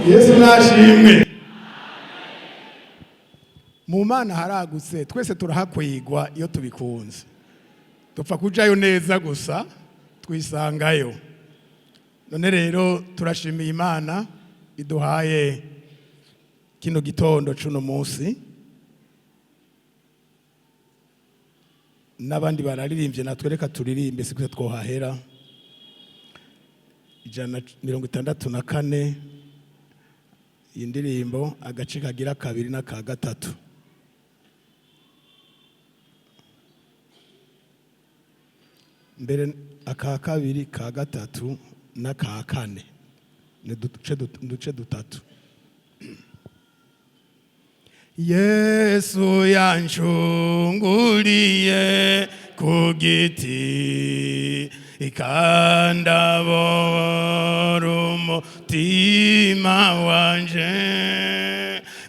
Yesu nashimwe. Mu Mana haragutse, twese turahakwigwa iyo tubikunze. Dupfa kujayo neza gusa twisangayo. None rero turashimiye Imana iduhaye kino gitondo cuno munsi. N'abandi bararirimbye natwe reka turirimbe sikwe twohahera. 164 indirimbo agace kagira kabiri na ka gatatu. Mbere aka kabiri ka gatatu na ka kane ne duce dutatu. Yesu yanshunguriye ku giti ikandabora umutima wanje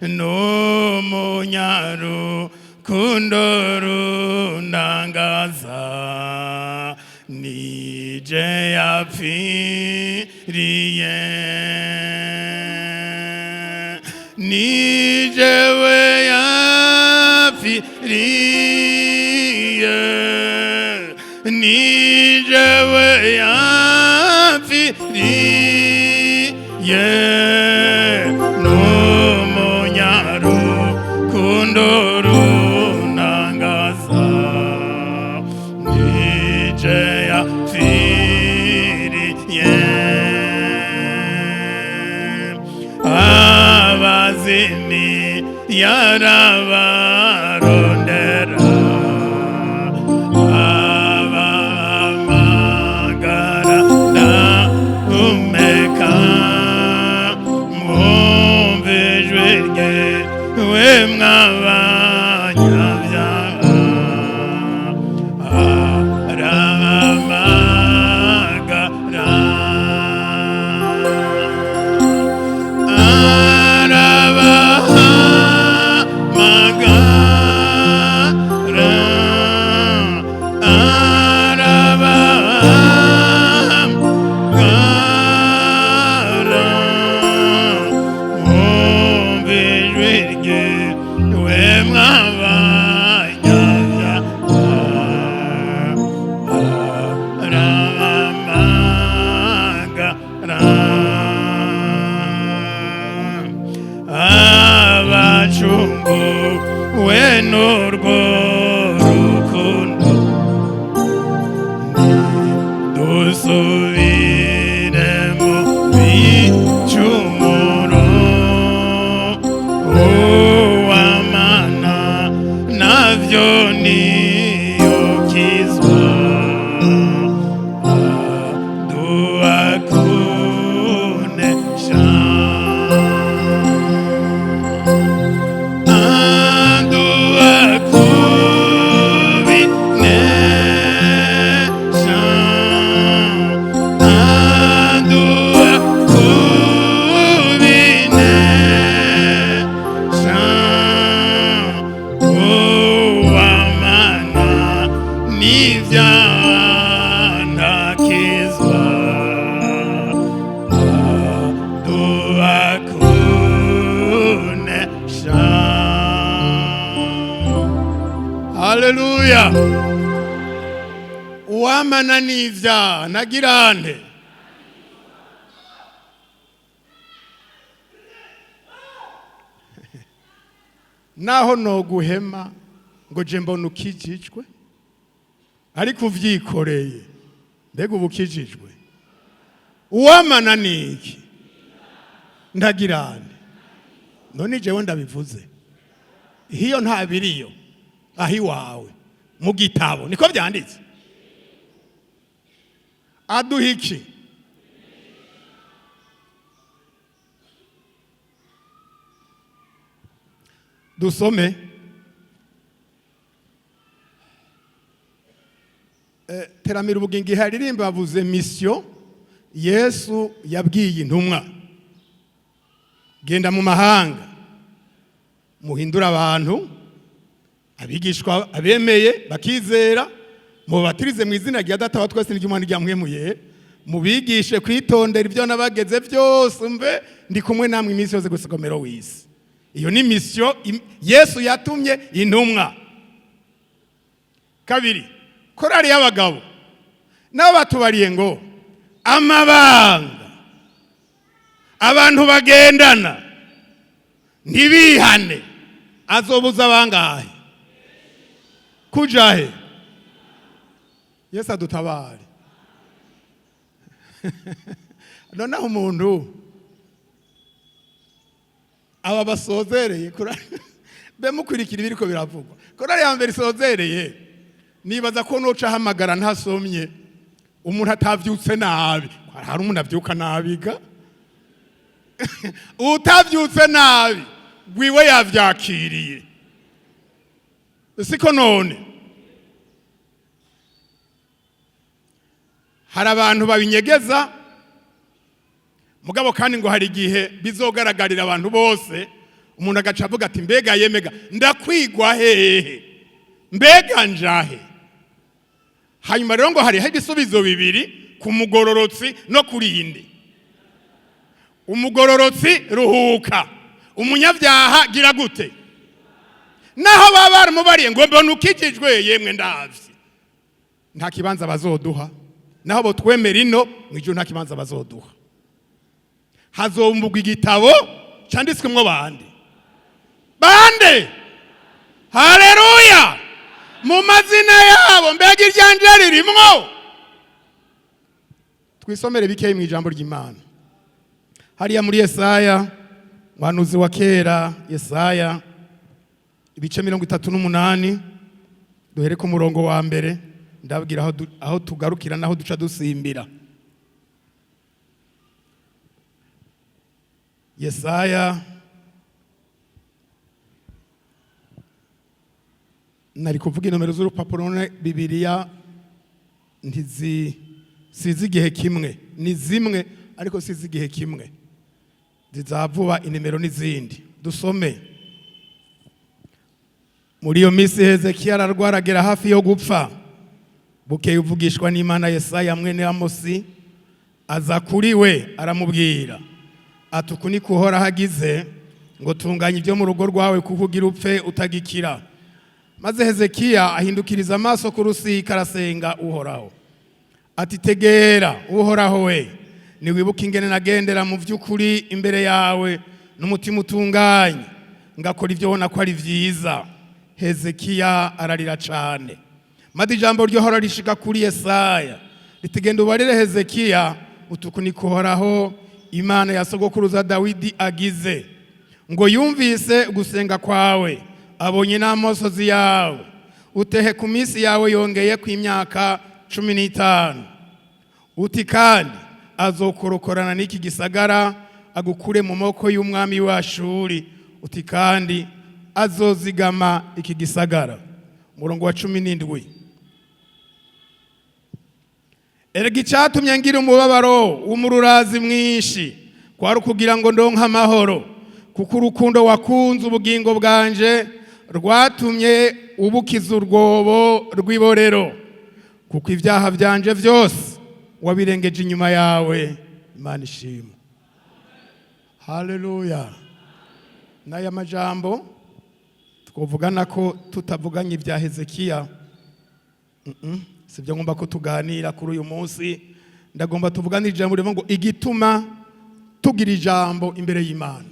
n'umunyarukundo rundangaza nije yapfiriye nije we yapfiriye nije we yapfiriye n'umunyarukundo rundangaza nije yapfiriye abazimi yarabarondera abamagara ndahumeka mwumve ijwi rye we mw'abanyabyaha arabamagara Haleluya. Uwamana n'ivyaha nagirante. Naho no guhema ngo je mbona ukijijwe ariko uvyikoreye mbega ubukijijwe. Uwamana niki ndagirante. None jewe ndabivuze hiyo nta biriyo ahi wawe mu gitabo niko byanditse. aduha iki? Dusome teramira ubugingo iharirimba bavuze mission Yesu yabwiye intumwa, genda mu mahanga muhindura abantu abigishwa abemeye bakizera, mubatirize mu izina rya Data wa twese n'Umwana n'Umwuka, mubigishe kwitondera ibyo nabageze byose, mbe ndi kumwe namwe iminsi yose gusigomero w'isi. Iyo ni mission Yesu yatumye intumwa. Kabiri, korari y'abagabo nabo batubariye ngo amabanga abantu bagendana ntibihane azobuza bangahe kujahe? Yesu adutabare. Noneho umuntu aba basozereye be mukurikira ibiriko biravugwa. Korari ya mbere isozereye nibaza ko noca hamagara ntasomye umuntu atavyutse nabi. Hari umuntu avyuka nabiga utavyutse nabi gwiwe yavyakiriye, siko none hari abantu babinyegeza mugabo, kandi ngo hari igihe bizogaragarira abantu bose, umuntu agaca avuga ati mbega yemega ndakwigwa hehe, mbega njahe. Hanyuma rero ngo hari ibisubizo bibiri ku mugororotsi no kuri yindi. Umugororotsi ruhuka, umunyabyaha gira gute? Naho baba baramubariye ngo mbona ukikijwe, yemwe ndavye nta kibanza bazoduha, naho bo twemera ino mwijuru nta kibanza bazoduha. Hazombugwa igitabo canditswemwo bande haleluya mu mazina yabo, mbega iryanje ririmwo. Twisomere bikeye mu ijambo ry'Imana hariya muri Yesaya, mwanuzi wa kera Yesaya ibice 38, duhere ku murongo wa mbere ndabwira aho tugarukira naho duca dusimbira. Yesaya nari kuvuga inomero z'urupapuro none Bibiliya sizi igihe kimwe, ni zimwe ariko sizi igihe kimwe, zizavuba inimero n'izindi. Dusome. Muri iyo minsi Hezekiya ararwaragera hafi yo gupfa, bukeye uvugishwa n'Imana Yesaya mwene Amosi aza kuri we aramubwira ati uku niko Uhoraho agize ngo tunganye ibyo mu rugo rwawe kuko ugira upfe utagikira. Maze Hezekiya ahindukiriza amaso ku rusika arasenga Uhoraho ati tegera Uhoraho we, niwibuka ingene nagendera mu by'ukuri imbere yawe n'umutima utunganye, ngakora ibyo ubona ko ari vyiza. Hezekiya ararira cane. Maze ijambo ry'Uhoraho rishika kuri Yesaya ritigenda ubarire Hezekiya utuku niko Uhoraho Imana ya sogokuruza Dawidi agize ngo yumvise gusenga kwawe, abonye n'amosozi yawe, utehe ku minsi yawe yongeye ku imyaka 15. Uti kandi azokorokorana n'iki gisagara agukure mu moko y'umwami w'Ashuri. Uti kandi azozigama iki gisagara. Murongo wa 17. Erega icyatumye ngira umubabaro w'umururazi mwinshi kwari ukugira ngo ndonke amahoro, kuko urukundo wakunze ubugingo bwanje rwatumye ubukiza urwobo rw'iborero, kuko ibyaha byanje byose wabirengeje inyuma yawe. Imana ishimwe. Haleluya. N'aya majambo twovugana ko tutavuganye ibya Hezekiya, sibyo ngomba ko tuganira kuri uyu munsi. Ndagomba tuvugane ijambo rivuga ngo igituma tugira ijambo imbere y'Imana,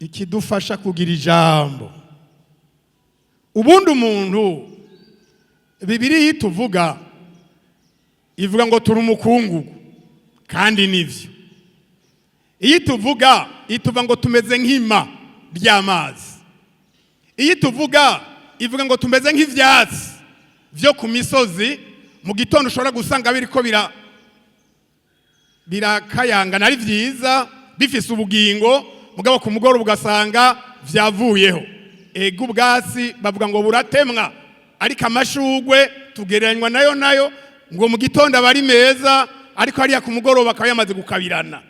ikidufasha kugira ijambo. Ubundi umuntu Bibiliya tuvuga ivuga ngo turi umukungugu, kandi nivyo. Iyi tuvuga ituvuga ngo tumeze nk'ima by'amazi. Iyi tuvuga ivuga ngo tumeze nk'ivyatsi vyo ku misozi mu gitondo ushobora gusanga biriko birakayangana ari vyiza bifise ubugingo, mugabo ku mugoroba ugasanga vyavuyeho. Ego ubwatsi bavuga ngo buratemwa, ariko amashugwe tugereranywa nayo ngo mu gitondo aba ari meza, ariko hariya ku mugoroba akaba yamaze gukabirana.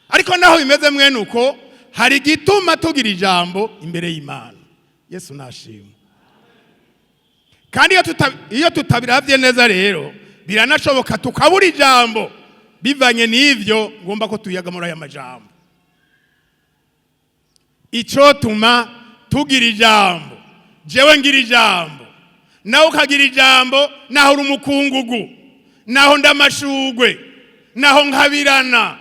Ariko naho bimeze mwene uko, hari igituma tugira ijambo imbere y'Imana. Yesu nashimwe. Kandi iyo tutabiravye neza rero biranashoboka tukabura ijambo bivanye n'ivyo ngomba ko tuyaga muri aya majambo. Ico tuma tugira ijambo, jewe ngira ijambo, nawe ukagira ijambo, naho uri umukungugu, naho ndamashugwe, naho nkabirana,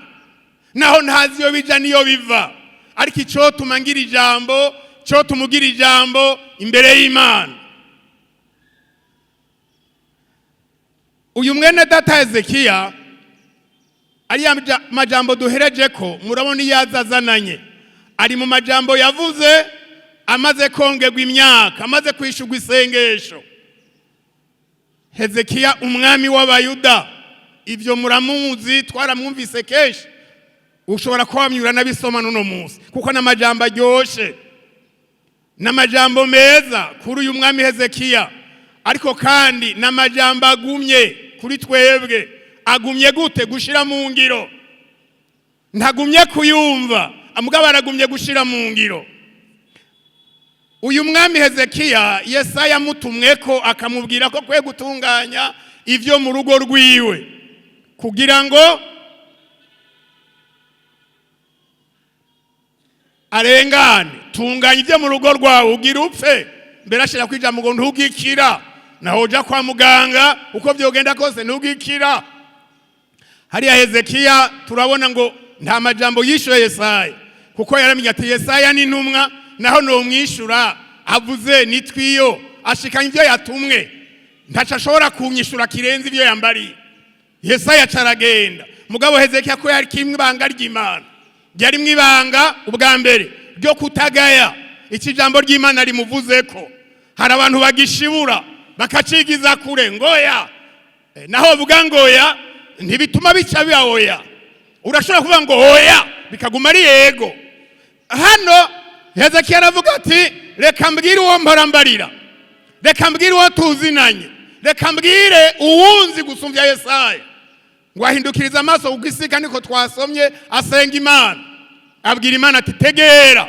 naho ntazi iyo bija niyo biva, ariko ico tuma ngira ijambo, cyo tumugira ijambo imbere y'Imana. Uyu mwene data Hezekiya ari majambo duhereje ko murabona yazazananye, ari mu majambo yavuze amaze kongerwa imyaka, amaze kwishurwa isengesho. Hezekiya umwami w'Abayuda, ivyo muramuzi, twaramwumvise kenshi, ushobora kwamyura nabisoma nuno munsi kuko n'amajambo aryoshe, n'amajambo meza kuri uyu mwami Hezekiya, ariko kandi n'amajambo agumye kuri twebwe. Agumye gute? Gushira mu ngiro. Ntagumye kuyumva, amugabo aragumye gushira mu ngiro. Uyu mwami Hezekiya Yesaya mutumweko akamubwira ko kwe gutunganya ivyo mu rugo rwiwe kugira ngo arengane. Tunganya ivyo mu rugo rwawe ugira upfe, mbere ashira kwijambo ngo ntugikira, naho uja kwa muganga uko vyogenda kose ntugikira. Hariya Hezekiya turabona ngo nta majambo yishuye Yesaya, kuko yaramenye ati Yesaya ni ntumwa, naho no mwishura avuze nitwiyo ashikanye ivyo yatumwe, ntaca ashobora kunyishura kirenze ivyo yambari. Yesaya caragenda, mugabo Hezekiya ko yari kimwe ibanga ry'Imana, yari mwibanga ubwa mbere ryo kutagaya iki jambo ry'Imana rimuvuzeko. Hari abantu bagishibura bakacigiza kure ngoya, naho vuga ngoya ntibituma bica biaoya. Urashobora kuvuga ngo hoya bikaguma ari yego. Hano Hezekiya aravuga ati reka mbwire uwo mbarambarira, reka mbwire uwo tuzinanye, reka mbwire uwunzi gusumvya Yesaya. Ngo ahindukiriza amaso kugisika niko twasomye, asenga Imana, abwira Imana ati tegera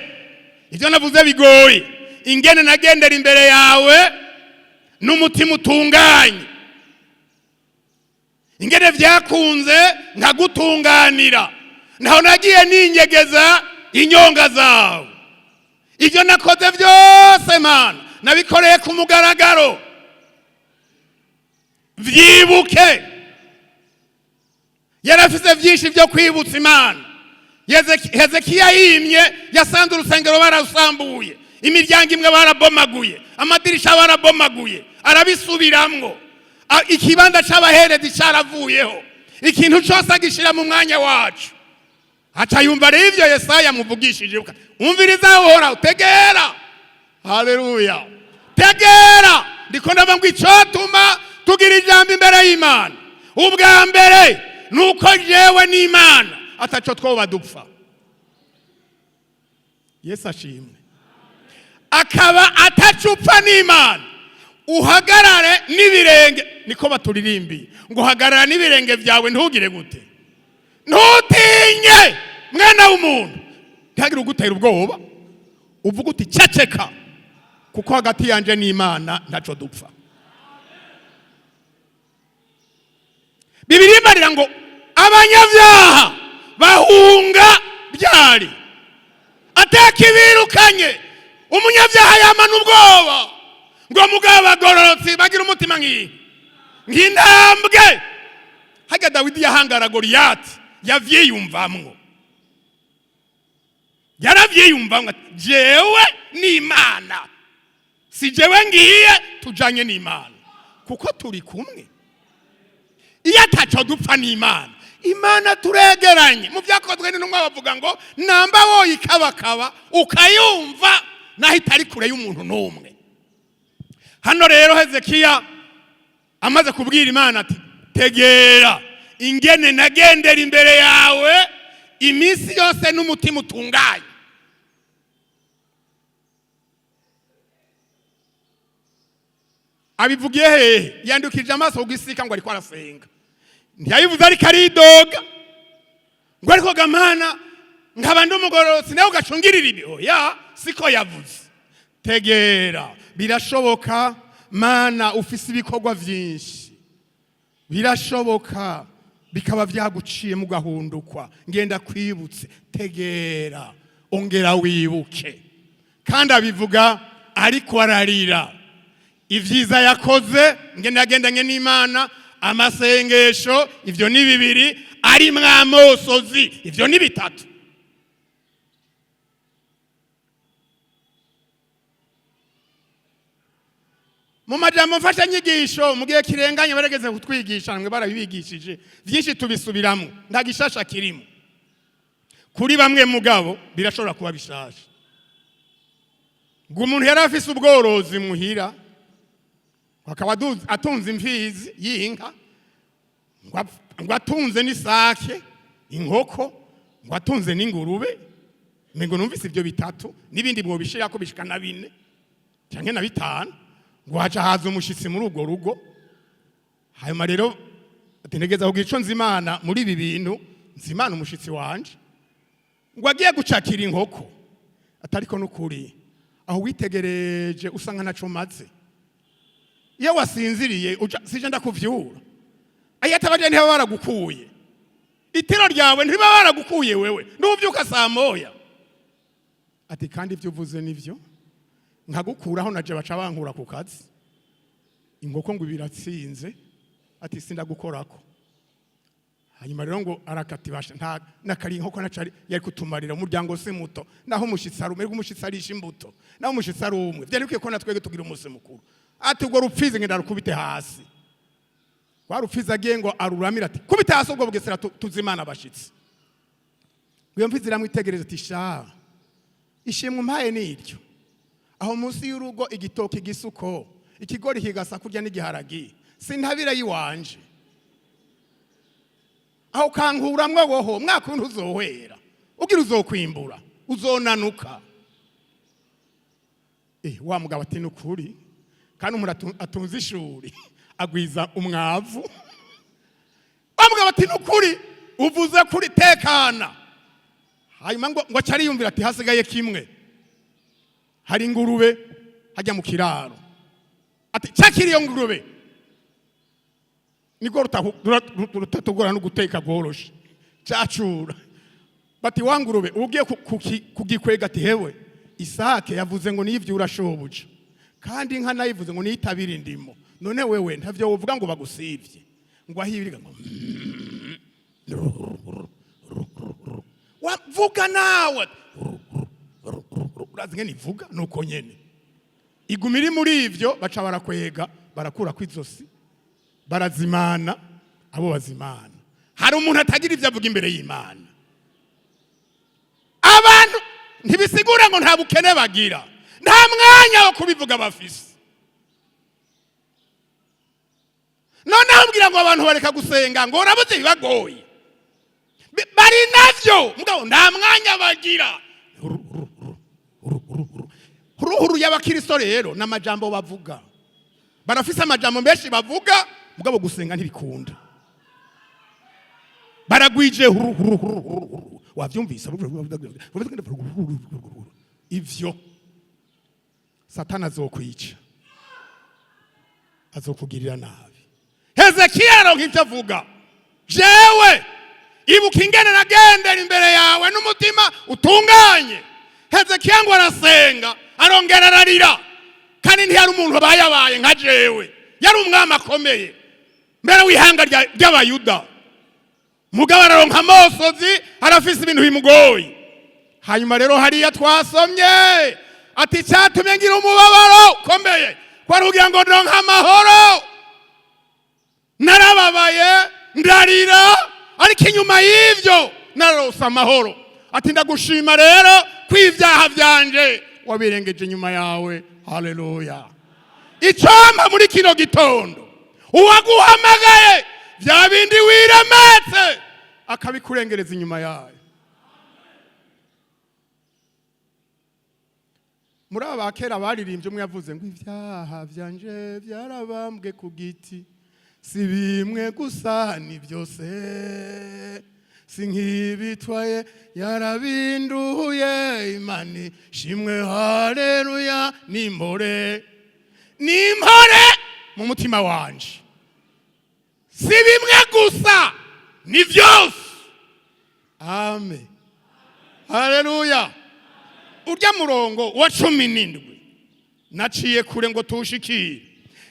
ivyo navuze bigoye, ingene nagendera imbere yawe n'umutima utunganye, ingene vyakunze nkagutunganira, naho nagiye ninyegeza inyonga zawe. Ivyo nakoze vyose Mana nabikoreye ku mugaragaro, vyibuke. Yarafise vyinshi vyo kwibutsa Imana. Hezekiya yimye yasanze urusengero barasambuye, imiryango imwe barabomaguye, amadirisha barabomaguye, arabisubiramwo. Ikibanza c'abaherezi caravuyeho, ikintu cyose agishira mu mwanya wacu. Aca yumva rero ivyo Yesaya muvugishije, umviriza uhora utegera. Haleluya, tegera. Ndiko ndavuga ngo icotuma tugira ijambo imbere y'Imana ubwa mbere nuko jewe n'Imana ataco twoba dupfa. Yesu ashimwe. Akaba atacupfa n'Imana, uhagarare n'ibirenge, niko baturirimbiye ngo hagarara n'ibirenge vyawe ntugire gute, ntutinye mwana w'umuntu, ntihagire ugutera ubwoba, uvuga uti ceceka, kuko hagati yanje n'Imana ntaco dupfa. Bibiliya ibarira ngo abanyavyaha bahunga byari atakibirukanye. Umunyavyaha yamana ubwoba, ngo mugabo bagororotsi bagira umutima nk'intambwe. Haga Dawidi yahangara Goliyati yavyiyumvamwo, yaravyiyumvamwo, jewe n'Imana, si jewe ngiye tujanye n'Imana, kuko turi kumwe. Iyo ataco dupfa n'Imana, Imana turegeranye. Mu vyakozwe n'intumwa bavuga ngo namba woyikabakaba ukayumva naho itari kure y'umuntu n'umwe. Hano rero Hezekiya amaze kubwira Imana ati tegera ingene nagendera imbere yawe iminsi yose n'umutima utunganye. Abivugiye hehe? Yandukije amaso kugisika ngo ariko arasenga. Ntiyabivuze ariko aridoga ngo ariko gamana nkaba ndumugororotsi nawe ugacungirira ibi. Oya, siko yavuze. Tegera, birashoboka Mana ufise ibikorwa vyinshi, birashoboka bikaba vyaguciye mu gahundukwa, ngenda kwibutse. Tegera, ongera wibuke. Kandi abivuga ariko ararira ivyiza yakoze, ngenda agendanye n'Imana, amasengesho, ivyo ni 2, ari mwamosozi, ivyo ni 3. Mu majambo mfasha nyigisho mu gihe kirenganye barageze kutwigisha, mwe barabibigishije vyinshi tubisubiramo, nta gishasha kirimo. Kuri bamwe mugabo birashobora kuba bishasha. Ngo umuntu yari afise ubworozi muhira, akaba atunze imfizi y'inka, ngo atunze n'isake, inkoko, ngo atunze n'ingurube. Mengo numvise ivyo 3 n'ibindi bwo bishira ko bishika na 4 canke na 5. Ngo haza umushitsi muri urwo rugo. Hanyuma rero atenegeza kugira ico nzimana muri ibi bintu, nzimana umushitsi wanje. Ngo agiye gucakira inkoko, atariko n'ukuri aho witegereje usanga naco maze. Iyo wasinziriye sije ndakuvyura, ayatabaje ntiba baragukuye, itiro ryawe ntiba baragukuye wewe, nuvyuka saa moya. Ati kandi ivyo uvuze nivyo, nkagukuraho naje baca bankura ku kazi. Inkoko ngo biratsinze, ati sindagukorako. Hanyuma rero ngo arakatibasha, nta nakari inkoko nacari yari kutumarira umuryango se muto, naho umushitsi ari umwe, umushitsi arisha imbuto, naho umushitsi ari umwe. Vyari ko natwege tugira umunsi mukuru. Ati ubwo rupfize ngenda rukubite hasi. Kwa rupfize agiye ngo aruramira ati kubite hasi ubwo bugesera tuzimana abashitsi. Uyo mfizi ramwitegereza ati sha ishimwe mpaye n'iryo. Aho munsi y'urugo igitoki gisuko, ikigori kigasa kurya n'igiharagi, sintabira yiwanje. Aho kankuramwe woho mwaka uzohwera, ugira uzokwimbura, uzonanuka. Wa mugabo ati nukuri, kandi umuntu atunze ishuri agwiza umwavu. Wa mugabo ati nukuri uvuze kuri tekana. Hanyuma ngo acari yumvira ati hasigaye kimwe, hari ingurube hajya mu kiraro. Ati cakiri iyo ngurube niko rutatugora no guteka bworoshe cacura. Bati wa ngurube ugiye kugikwega ati hewe Isake yavuze ngo nivyo urashobuja, kandi inka nayivuze ngo niyitabira indimo, none wewe ntavyo wovuga ngo bagusivye. Ngo ahibiriga ngo wavuga nawe urazi ngene ivuga nuko nyene igumiri muri ivyo. Baca barakwega barakura kwizosi barazimana, abo bazimana. Hari umuntu atagira ivyo avuga imbere y'Imana. Abantu ntibisigura ngo nta bukene bagira, nta mwanya wo kubivuga bafise. None ambwira ngo abantu bareka gusenga ngo urabuze bibagoye, bari navyo mugabo nta mwanya bagira. Ruhuru y'abakristo rero n'amajambo bavuga, barafise amajambo menshi bavuga mugabo gusenga ntibikunda. Baragwije wavyumvisa ivyo. Satana azokwica, azokugirira nabi. Hezekiya aronka ivyo avuga, jewe ibuka ingene nagendera imbere yawe n'umutima utunganye. Hezekiya ngo arasenga arongera ararira, kandi ntiyari umuntu bayabaye nka jewe, yari umwami akomeye mbere w'ihanga ry'abayuda. Mugabo araronka amosozi, arafise ibintu bimugoye. Hanyuma rero hariya twasomye ati cyatumye ngira umubabaro ukomeye, kwari kugira ngo ndonke amahoro. Narababaye ndarira, ariko inyuma y'ivyo narose amahoro. Ati ndagushima rero kw'ivyaha vyanje wabirengeje inyuma yawe. Haleluya. Icomba muri kino gitondo uwaguhamagaye bya bindi wiremetse akabikurengereza inyuma yayo. Muri aba kera baririmbye umwe yavuze ngo ibyaha byanje byarabambwe ku giti, si bimwe gusa ni byose, si nk'ibitwaye yarabinduye, Imana ishimwe haleluya, nimpore mu mutima wanje, si bimwe gusa ni byose. Amen, haleluya. Urya murongo wa 17 naciye kure ngo tushikire.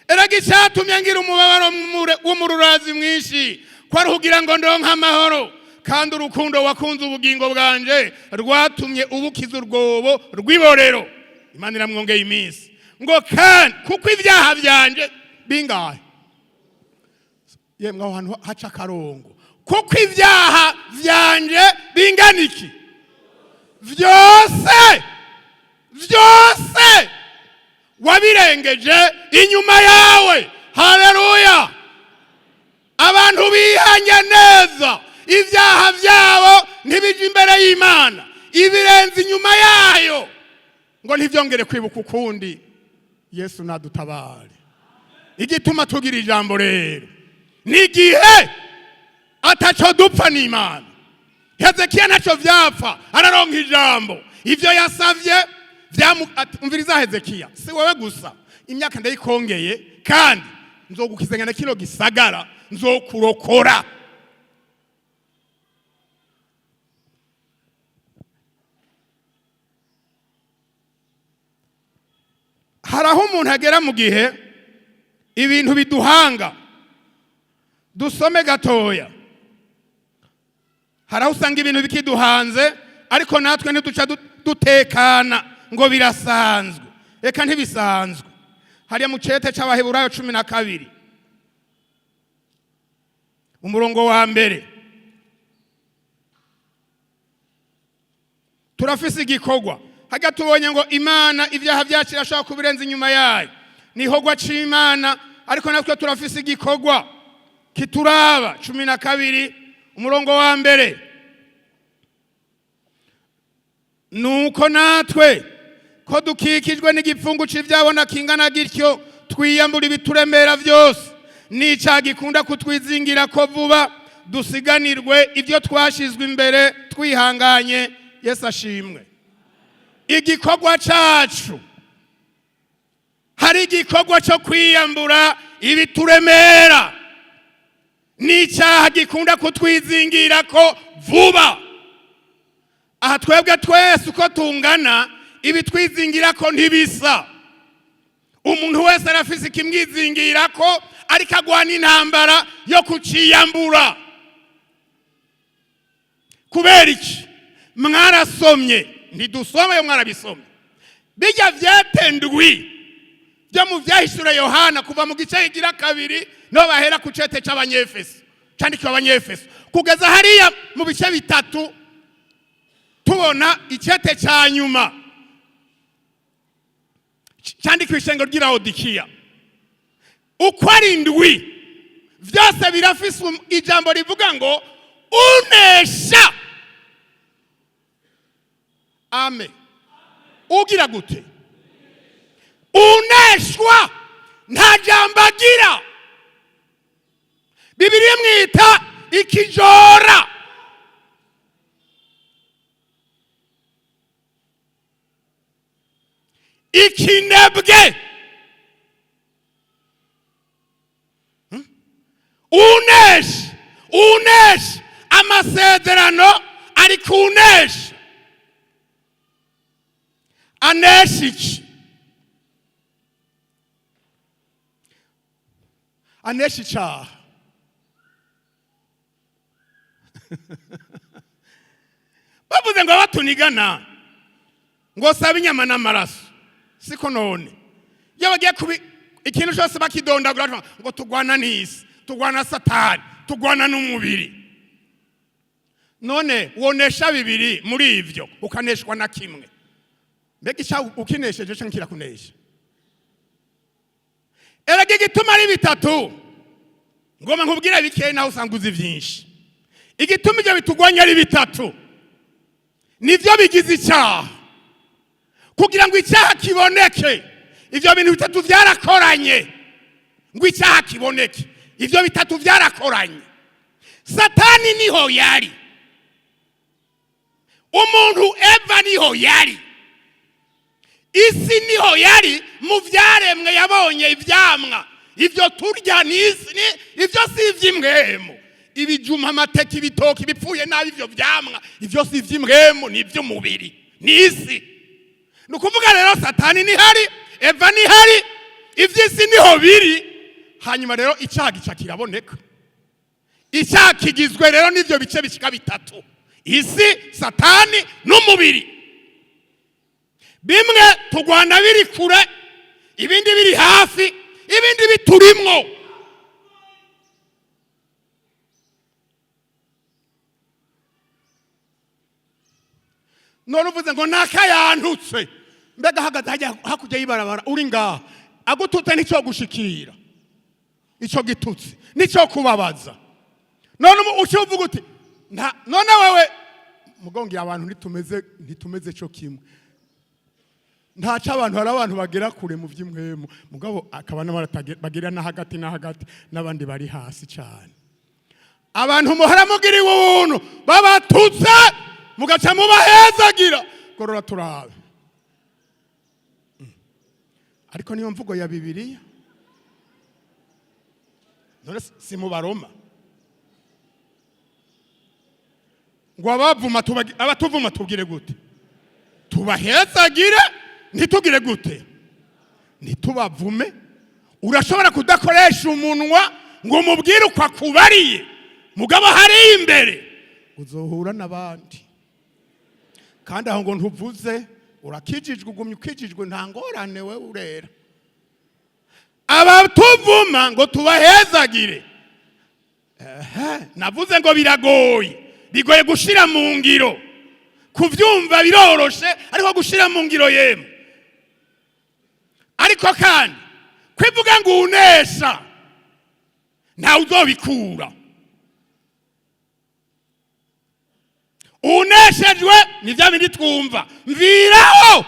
Erega icyatumye ngira umubabaro w'umururazi mwinshi kwari kugira ngo ndonka amahoro, kandi urukundo wakunze ubugingo bwanje rwatumye ubukiza urwobo rw'iborero. Imana iramwongeye iminsi ngo kandi kuko ibyaha byanje bingahe, yemwe aho hantu haca akarongo, kuko ibyaha byanje bingana iki, byose wabirengeje inyuma yawe. Haleluya. Abantu bihanye neza ibyaha byabo ntibije imbere y'Imana, ibirenze inyuma yayo ngo ntibyongere kwibuka ukundi. Yesu nadutabare. Igituma tugira ijambo rero n'igihe ataco dupfa n'Imana. Hezekiya naco vyapfa araronka ijambo, ivyo yasavye umviriza Hezekiya, si wewe gusa, imyaka ndayikongeye kandi nzogukizanya na kino gisagara, nzokurokora. Haraho umuntu agera mu gihe ibintu biduhanga. Dusome gatoya. Haraho usanga ibintu bikiduhanze ariko natwe ntiduca dutekana ngo birasanzwe. Eka ntibisanzwe. Hariya mu cete c'Abaheburayo 12 umurongo wa mbere, turafise igikorwa. Haga tubonye ngo Imana ibyaha byacu irashaka kubirenza inyuma yayo, nihogwa c'Imana, ariko natwe turafise igikorwa kituraba. 12 umurongo wa mbere, nuko natwe ko dukikijwe n'igipfungu c'ivyabona kingana gityo, twiyambura ibituremera byose n'icyaha gikunda kutwizingira ko vuba, dusiganirwe ibyo twashizwe imbere twihanganye. Yesu ashimwe. Igikorwa cacu, hari igikorwa cyo kwiyambura ibituremera n'icyaha gikunda kutwizingira ko vuba. Aha twebwe twese uko tungana, ibitwizingira ko ntibisa. Umuntu wese arafise ikimwizingira ko, ariko agwana intambara yo kuciyambura. Kubera iki? Mwarasomye, ntidusome yo mwarabisomye. Bijya vyatendwi byo mu Vyahishura Yohana kuva mu gice gira 2 no bahera ku cete c'Abanyefeso, candikwa Abanyefeso kugeza hariya mu bice 3 tubona icete ca nyuma candikwa ishengero ry'Laodikiya. Uko ari ndwi vyose birafise ijambo rivuga ngo unesha. Amen. Ugira gute? Uneshwa nta jambo agira. Bibiliya mwita ikijora. Ikinebwe. Unesh amasezerano ari kunesha. Aneshiki. Aneshicha. Bavuze ngo batunigana ngo saba inyama n'amaraso, siko none iyo bagiye kubi ikintu cyose bakidondagura ngo tugwana n'isi, tugwana Satani, tugwana n'umubiri. None wonesha bibiri muri ivyo ukaneshwa na kimwe. Mbega icyo ukinesheje cyo nkira kunesha. Erega igituma ari bitatu ngoma nkubwira bikeyi naho usanga uzi vyinshi. Igituma ibyo bitugwanya ari bitatu, nivyo bigize icyaha. Kugira ngo icyaha kiboneke, ivyo bintu bitatu vyarakoranye. Ngo icyaha kiboneke, ivyo bitatu vyarakoranye. Satani niho yari, umuntu Eva niho yari, isi niho yari. Mu vyaremwe yabonye ivyamwa, ivyo turya n'isi ivyo si ivy'imwemu. Ibijuma, amateke, ibitoki bipfuye nabi, ivyo vyamwa ivyo si ivy'imwemu, ni ivy'umubiri, n'isi. Nukuvuga rero Satani nihari, Eva nihari, ivy'isi niho biri. Hanyuma rero icyaha gica kiraboneka. Icyaha kigizwe rero n'ivyo bice bishika bitatu: isi, Satani n'umubiri. Bimwe tugwana biri kure, ibindi biri hafi, ibindi biturimwo. None uvuze ngo nakayantutse, mbega hagaze hakurya y'ibarabara uri ngaha, agututse nicyo gushikira, icyo gitutse nicyo kubabaza. None uvuga uti none wewe mugongi abantu ntitumeze cyo kimwe. Ntaca abantu, hari abantu bagera kure mu vy'imwemu, mugabo akaba bagera na hagati n'abandi bari hasi cyane. Abantu muhora mugiriwe ubuntu babatutse, mugaca mubahezagira. Gorora turabe. Ariko niyo mvugo ya Bibiliya. None si mu Baroma ngo abatuvuma tubwire gute? Tubahezagire, ntitugire gute? Ntitubavume. Urashobora kudakoresha umunwa ngo umubwire uko akubariye, mugabo hari imbere uzohura n'abandi. Kandi aho ngo ntuvuze urakijijwe, ugumye ukijijwe, nta ngorane we urera. Abatuvuma ngo tubahezagire, navuze ngo bigoye gushira mu ngiro. Kuvyumva biroroshe, ariko gushira mu ngiro yemwe. Ariko kandi kwivuga ngo unesha nta uzobikura. Uneshejwe ni vya bindi twumva, mviraho.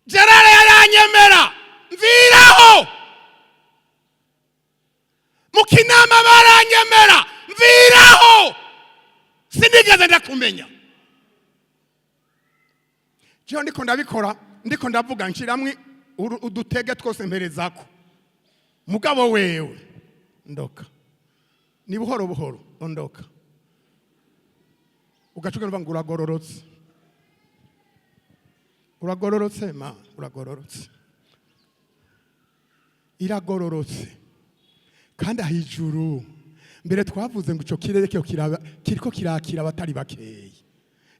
Gerard yaranyemera, mviraho. Mukinama baranyemera, mviraho. Sinigeze ndakumenya. Jewe ndiko ndabikora, ndiko ndavuga nshiramwe udutege twose mperezako. Mugabo wewe ndoka, ni buhoro buhoro ondoka. Ugacuga ngo uragororotse. Uragororotse ma, uragororotse. Iragororotse. Kandi ahijuru mbere twavuze ngo ico kirere kiriko kirakira abatari bakeyi.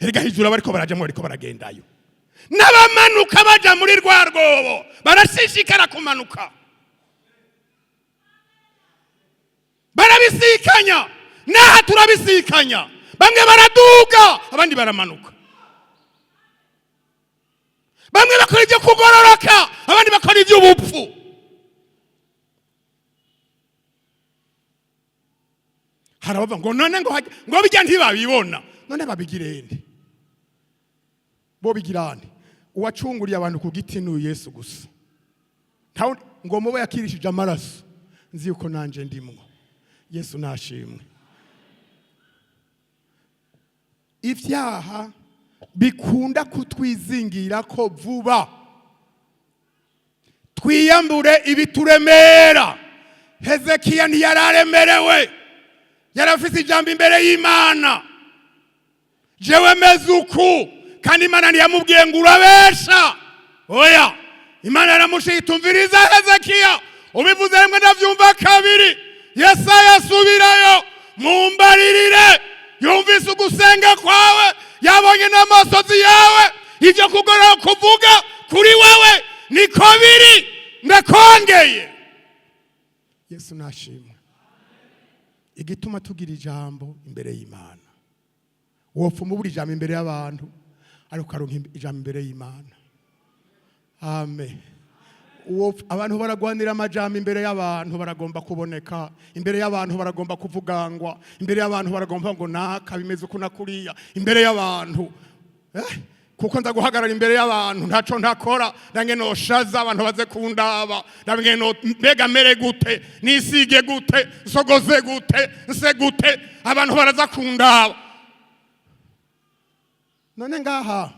Erega hijuru abariko barajamo, bariko baragendayo. N'abamanuka baja muri rwa rwobo barashishikara kumanuka, barabisikanya. Naha turabisikanya, bamwe baraduga abandi baramanuka. Bamwe bakora ibyo kugororoka, abandi bakora iby'ubupfu. Harabava ngo none ngo bijya ntibabibona, none babigirende. Bo bigirane uwacunguriye abantu ku giti n'uyu Yesu gusa. Ngo mube yakirishije amaraso, nzi yuko nanje ndimwo. Yesu nashimwe. Ivyaha bikunda kutwizingira ko vuba, twiyambure ibituremera. Hezekiya ntiyararemerewe, yarafise ijambo imbere y'Imana. Jewe mezuku, kandi Imana ntiyamubwiye ngo urabesha. Oya, Imana yaramushitumviriza Hezekiya. Ubivuze rimwe ndavyumva kabiri. Yesaya asubirayo, mumbaririre. Yumvise ugusenga kwawe, yabonye n'amasozi yawe. Ivyo kugorora kuvuga kuri wewe niko biri, ndakongeye. Yesu nashimwe. Igituma tugira ijambo imbere y'Imana. Wopfuma buri ijambo imbere y'abantu, ariko karonka ijambo imbere y'Imana. Amen. abantu baragwanira amajambo imbere y'abantu baragomba kuboneka, imbere y'abantu baragomba kuvugangwa, imbere y'abantu baragomba ngo naka bimeze uko nakuriya, imbere y'abantu kuko nza guhagarara imbere y'abantu ntaco ntakora, nange no shaza abantu baze kundaba, nange no mbega mere gute, nisige gute, sogoze gute, nse gute, abantu baraza kundaba. None ngaha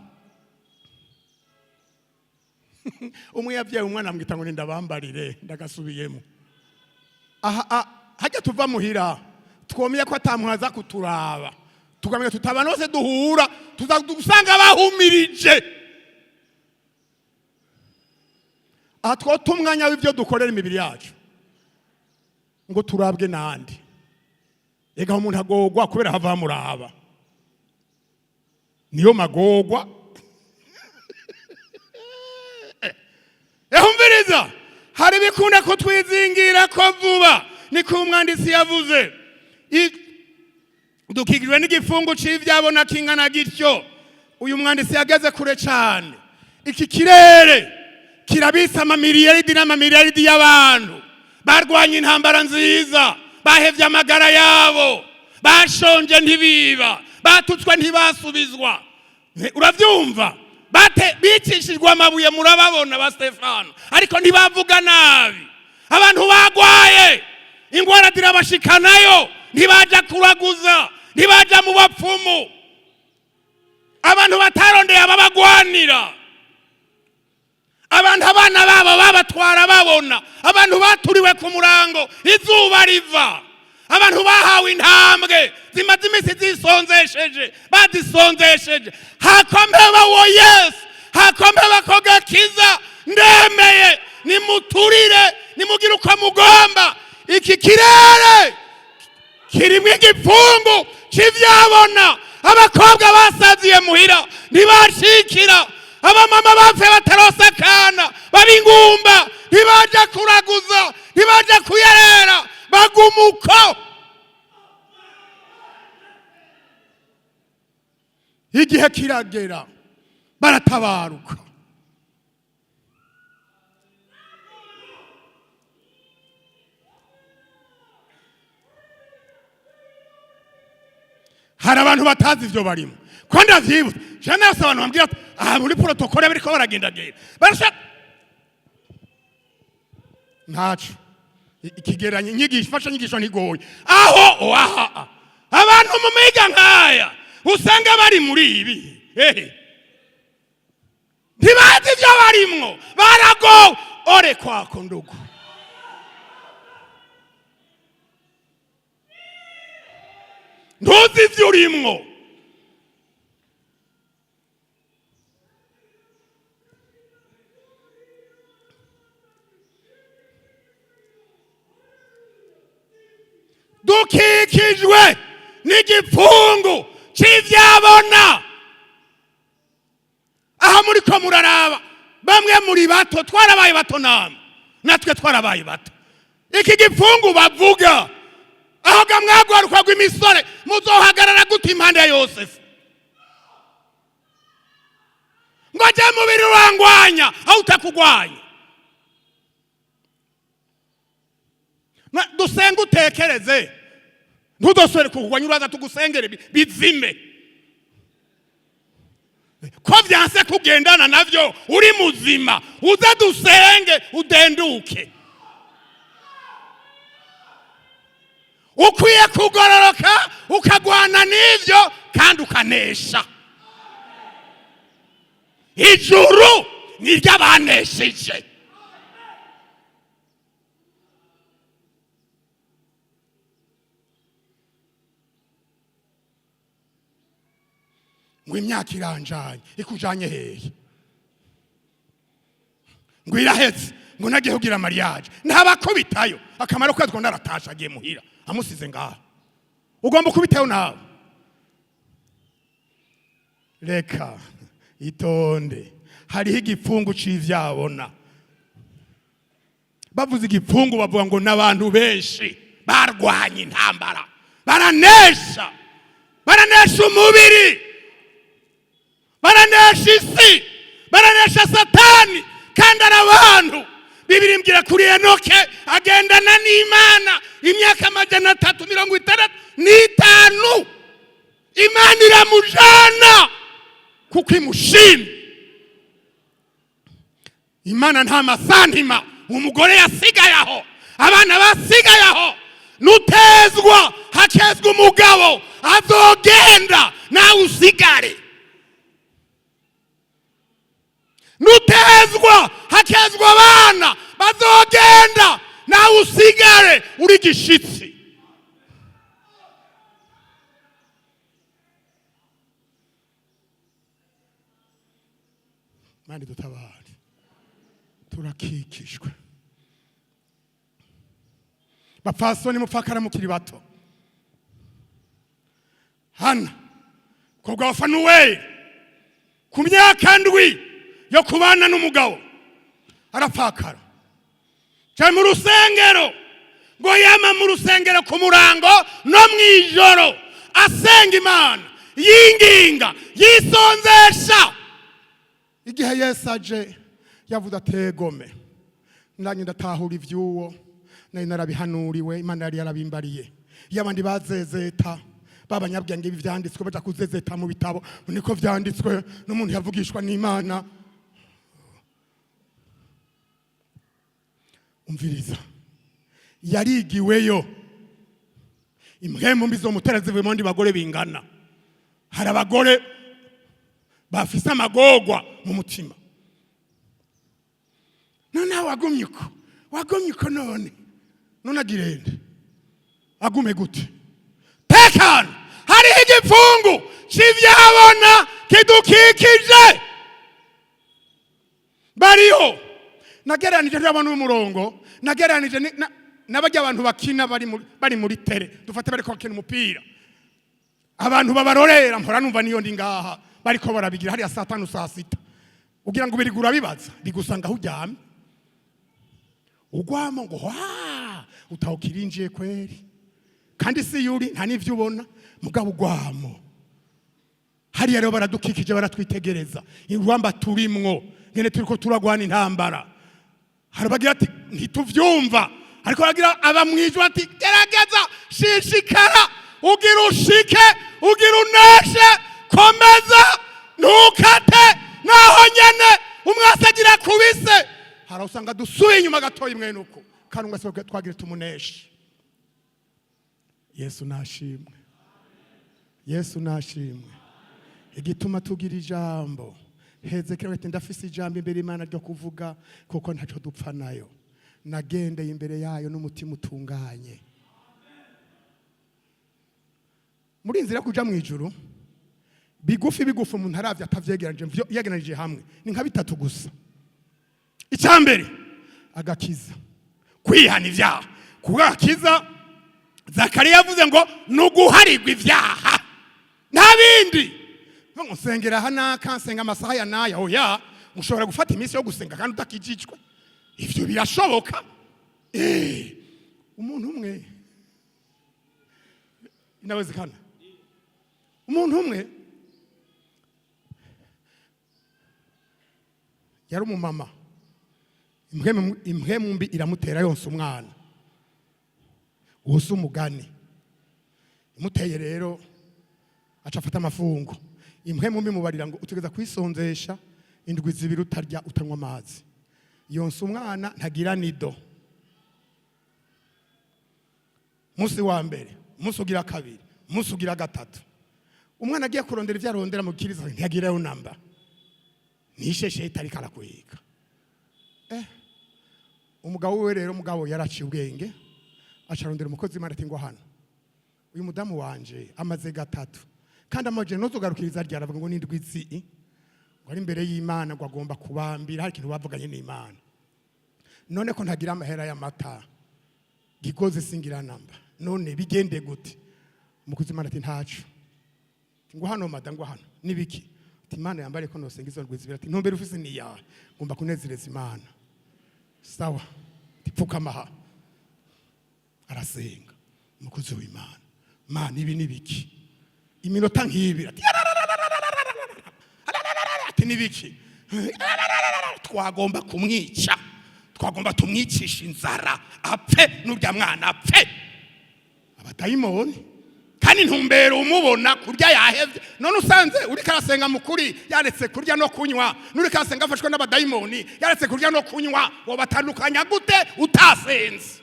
umwe yavyaye umwana amwita ngo ndabambarire ndagasubiyemo. Aha hajya tuva muhira twomeye ko atamwaza kuturaba, tugamye tutabanose duhura tuzagusanga bahumirije. Aha twotumwanya w'ivyo dukorera imibiri yacu ngo turabwe nandi. Ega umuntu agogwa kubera hava muraba, niyo magogwa. Ehumviriza, hari bikunda kutwizingira ko vuba, niko umwanditsi yavuze. Dukigijwe n'igifungu c'ivyabona kingana gityo, uyu mwanditsi yageze kure cyane. Iki kirere kirabisa amamiliyaridi n'amamiliyaridi y'abantu barwanya intambara nziza, bahevye amagara yabo, bashonje ntibiba, batutswe ntibasubizwa. Uravyumva? Bicishijwe amabuye murababona ba Stefano, ariko ntibavuga nabi. Abantu bagwaye ingwara dirabashikanayo, ntibaja kuraguza, ntibaja mu bapfumu. Abantu batarondeye ababagwanira, abantu abana babo babatwara babona, abantu baturiwe ku murango izuba riva, abantu bahawe intambwe zimaze imisi zisonzesheje, badisonzesheje. Hakomeba wo Yesu, hakomeba ko gakiza, ndemeye nimuturire, nimugire uko mugomba. Iki kirere kirimwe igifungu c'ivyabona, abakobwa basaziye muhira ntibashikira, abamama bapfe batarosa kana babingumba, ntibaja kuraguza, ntibaja kuyerera, bagumuko. Igihe kiragera baratabaruka. Hari abantu batazi ivyo barimo, ko ndavyibutse jana yose abantu bambwira muri protokole bariko baragendagera barashaka ntaco ikigeranye inyigisho fasha inyigisho ntigoye aho abantu mu miga nkaya usanga bari muri ibi ntibazi ivyo barimwo, baragowe. Ore kwako ndugu, ntuzi ivyo urimwo. Dukikijwe n'igifungu c'ivyabona. Aha muriko muraraba, bamwe muri bato twarabaye bato, natwe twarabaye bato. Iki gifungu bavuga aho gamwagwaruka rw'imisore, muzohagarara gute impande ya Yosefu ngo je mubiri urangwanya aho utakugwanya? Dusenga utekereze, ntudosore kugwanya, uraza tugusengere bizime. Ko vyanse kugendana navyo uri muzima, uze dusenge udenduke. Ukwiye kugororoka ukagwana n'ivyo kandi ukanesha. Ijuru ni ry'abanesheje. Ngo imyaka iranjanye ikujanye hehe? Ngo iraheze, ngo nagiye kugira mariage, ntabakubitayo akamaro kwezwa naratasha agiye muhira amusize ngaha. Ugomba kubitayo nawe. Reka itonde, hariho igifungu c'ivyabona. Bavuze igifungu bavuga ngo n'abantu benshi barwanye intambara, baranesha umubiri, baranesha isi, baranesha Satani, kandi ari abantu Bibiri mbwira kuri Enoke agendana n'Imana imyaka 365. Imana iramujana kuko imushima. Imana nta masantima. Umugore yasigaye aho, abana basigaye aho. Nutezwa hakezwa umugabo azogenda nawe usigare. Nutezwa hakezwa abana bazogenda nawe usigare uri gishitsi. Mani dutabare, turakikishwe. Bapfasoni mupfakara mukiri bato. Hana kobwa wa Fanuweli ku myaka 7 yo kubana n'umugabo arapfakara. Cyane mu rusengero ngo yama mu rusengero ku murango no mwijoro asenga Imana yinginga yisonzesha. Igihe Yesu aje yavuze ategome nanjye ndatahura ivyuwo nari narabihanuriwe. Imana yari yarabimbariye. Yabandi bazezeta babanyabwenge ivyanditswe baja kuzezeta mu bitabo niko vyanditswe n'umuntu yavugishwa n'Imana. Umviriza, yarigiweyo impwemu mbi zo mutera zivuye mu ndi bagore bingana. Hari abagore bafise amagogwa mu mutima. None wagumyuko none agirende agume gute? Tekana hari igifungu cy'ivyabona kidukikije. Bariho nageranije n'abantu b'umurongo, nageranije n'abajya abantu bakina bari muri tere, dufate bariko bakina umupira. Abantu babarorera mpora numva niyo ndi ngaha bariko barabigira hari ya 5 saa 6. Ugira ngo birigura bibaza rigusanga aho uryamye. Ugwamo ngo utawukirinjiye kweri. Kandi si yuri nta nivyo ubona mugabo ugwamo. Hari rero baradukikije baratwitegereza. Irwamba turimwo ngene turiko turagwana intambara. Harabagira ati ntituvyumva ariko bagira abamwijwe ati gerageza shishikara ugira ushike ugira uneshe komeza ntukate naho nyene umwasagira kubise. Harusanga dusuye inyuma gatoyi mwene uko kandi ngase twagira tumuneshe. Yesu nashimwe. Yesu nashimwe. Igituma tugira ijambo Hezekiya ati ndafise ijambo imbere Imana ryo kuvuga kuko ntaco dupfa nayo. Nagendeye imbere yayo n'umutima utunganye. Muri inzira kuja mu ijuru bigufi umuntu aravye atavyegeranije yegeranije hamwe ni nka 3 gusa. Icyambere agakiza kwihana ivyaha. Kugakiza Zakariya yavuze ngo nuguharigwa ivyaha nta bindi. Musengera hana kansenga amasaha ya naya oya mushobora gufata iminsi yo gusenga kandi utakijijwe. Ivyo birashoboka. Umuntu umwe inawezekana. Umuntu umwe yari umumama. Impwemu mbi iramutera yonse umwana. Wose umugani. Imuteye rero acafata amafungo. Impwemu mbi mubarira ngo utegeza kwisonzesha indwi 2 utarya utanywa amazi. Yonse umwana ntagira nido. Musi wa mbere, musi ugira kabiri, musi ugira gatatu. Umwana agiye kurondera ivyo arondera mu kiriza ntagirayo namba. Nisheshe itarika arakuyiga. Umugabo we rero mugabo yaraciye ubwenge acarondera umukozi Imana ati ngo hano uyu mudamu wanje amaze 3 kandi amaje nozogarukiriza rya aravuga ngo nindwi izi ngo ari imbere y'Imana ngo agomba kubambira hari ikintu bavuganye n'Imana. None ko ntagira amahera y'amata gigoze singira namba none bigende gute? Umukozi Imana ati ntacu ngo hano madam ngo hano nibiki ati Imana yambare ko nosenga izo ndwi zibira ati ntumbere ufise niya ngomba kunezereza Imana. Sawa tipfuka maha arasenga umukozi w'Imana Mana ibi nibiki iminota nk'ibira ati nibiki twagomba kumwica twagomba tumwicisha inzara apfe, n'urya mwana apfe. Abadayimoni kandi ntumbero umubona kurya yahevye. None usanze uri karasenga mukuri yaretse kurya no kunywa, nuri karasenga afashwe n'abadayimoni yaretse kurya no kunywa, wo batandukanya gute utasenze?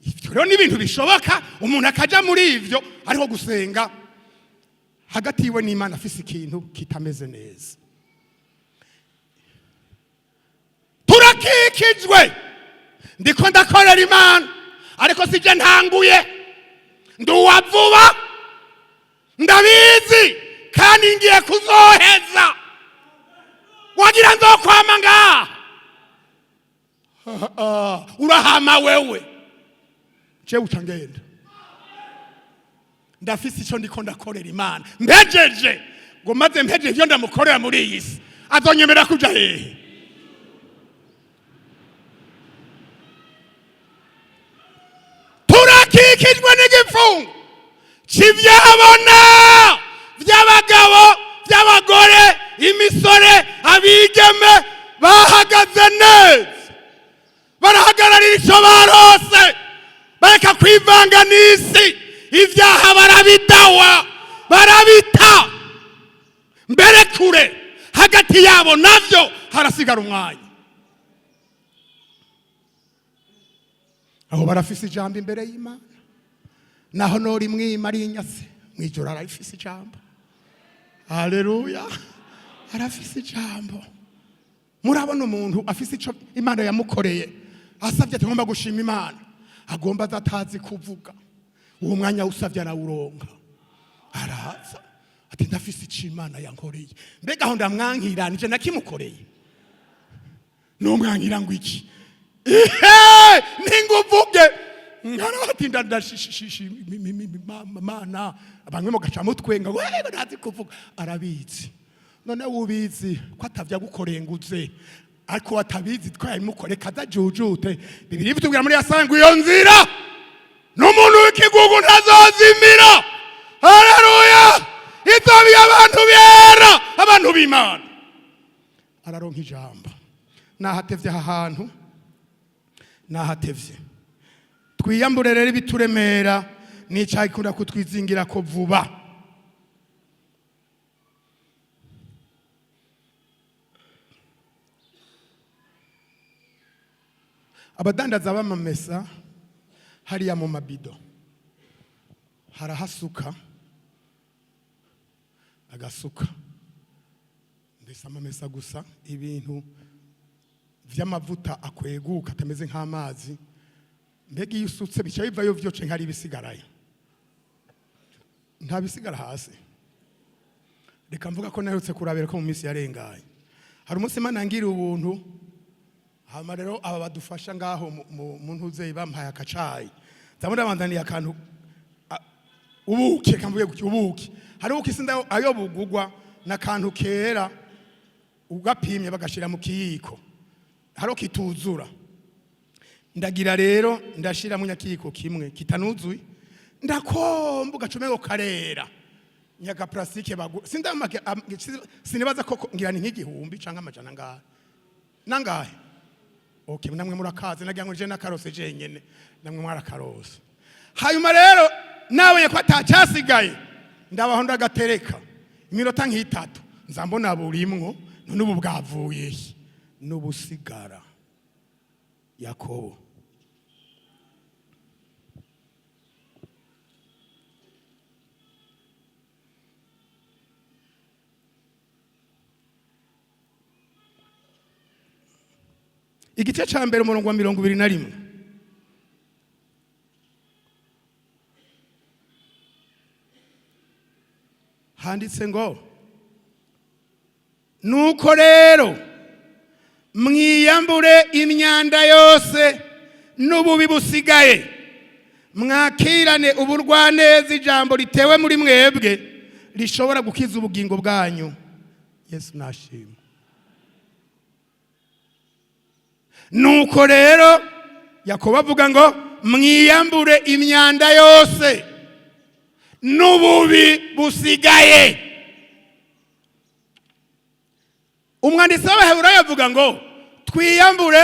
Ivyo rero ni ibintu bishoboka, umuntu akaja muri ivyo ariho gusenga hagati yiwe n'Imana afise ikintu kitameze neza. Turakikijwe, ndiko ndakorera Imana, ariko sije ntanguye, nduwa vuba, ndabizi kandi ngiye kuzoheza. Wagira nzokwama ngaha? Urahama wewe. Je utangenda. Ndafise ico ndiko ndakorera Imana, mpejeje ngo maze mpejeje ivyo ndamukorera muri iyi si, azonyemera kuja hehe? Turakikijwe n'igifungo c'ivyabona vy'abagabo, vy'abagore, imisore, abigeme bahagaze neza, barahagararira ico barose, bareka kwivanga n'isi. Ivyaha barabitawa, barabita mbere kure, hagati yabo navyo harasigara umwanya. Aho barafise ijambo imbere y'Imana, naho nori mwima ari inyase, mwijoro arafise ijambo. Haleluya, arafise ijambo. Murabona umuntu afise ico Imana yamukoreye, asavye ati ngomba gushima Imana, agomba azatazi kuvuga. Uwo mwanya usavye arawuronka, araza ati ndafise ico Imana yankoreye. Mbega aho ndamwankiranije nakimukoreye? Nomwankira ngo iki? Ninguvuge ngarati ndashishishi Mana, abamwe mu gaca mutwenga ngo ndazi kuvuga. Arabizi. None ubizi ko atavya gukorenguze, ariko atabizi twayimukore kadajujute. Bibiri bitubwira muri Yasangu iyo nzira n'umuntu w'ikigugu ntazozimira. Haleluya, itobi abantu bera, abantu b'Imana. Araronka ijambo. Nahatevye aha hantu, nahatevye. Twiyambure rero ibituremera n'icyayi kunda kutwizingira ko vuba. Abadandaza b'amamesa hariya mu mabido harahasuka agasuka, ndetse amamesa gusa, ibintu vy'amavuta akweguka atameze nk'amazi. Mbega iyo usutse bica bivayo vyoce nkari bisigarayo, nta bisigara hasi. Reka mvuga ko narutse kurabera ko mu minsi yarengaye hari umunsi Imana ngira ubuntu, hama rero aba badufasha ngaho mu ntuze bampaye akacayi, ndabona bandaniye akantu ubuki, kamvuye guki ubuki, hari ubuki sinda ayo bugugwa n'akantu kera ugapimye bagashira mu kiyiko, haro kituzura. Ndagira rero ndashira mu nyakiyiko kimwe kitanuzuye, ndakomba gacomeko karera nyaka plastike bagura sindamake, sinibaza ko ngira ni nk'igihumbi canke amajana ngahe nangahe. Okay, namwe murakaze, nagira ngo je nakarose je nyene, namwe mwarakarose. Hanyuma rero nawe ko atacasigaye, ndabaho ndagatereka iminota nk'itatu, nzambona burimwo, none ubu bwavuye n'ubusigara. Yakobo igice ca mbere umurongo wa 21 handitse ngo nuko rero mwiyambure imyanda yose n'ububi busigaye, mwakirane uburwaneza ijambo ritewe muri mwebwe rishobora gukiza ubugingo bwanyu. Yesu nashimwe. Nuko rero Yakobo avuga ngo mwiyambure imyanda yose n'ububi busigaye. umwanditsi w'Abaheburayo avuga ngo twiyambure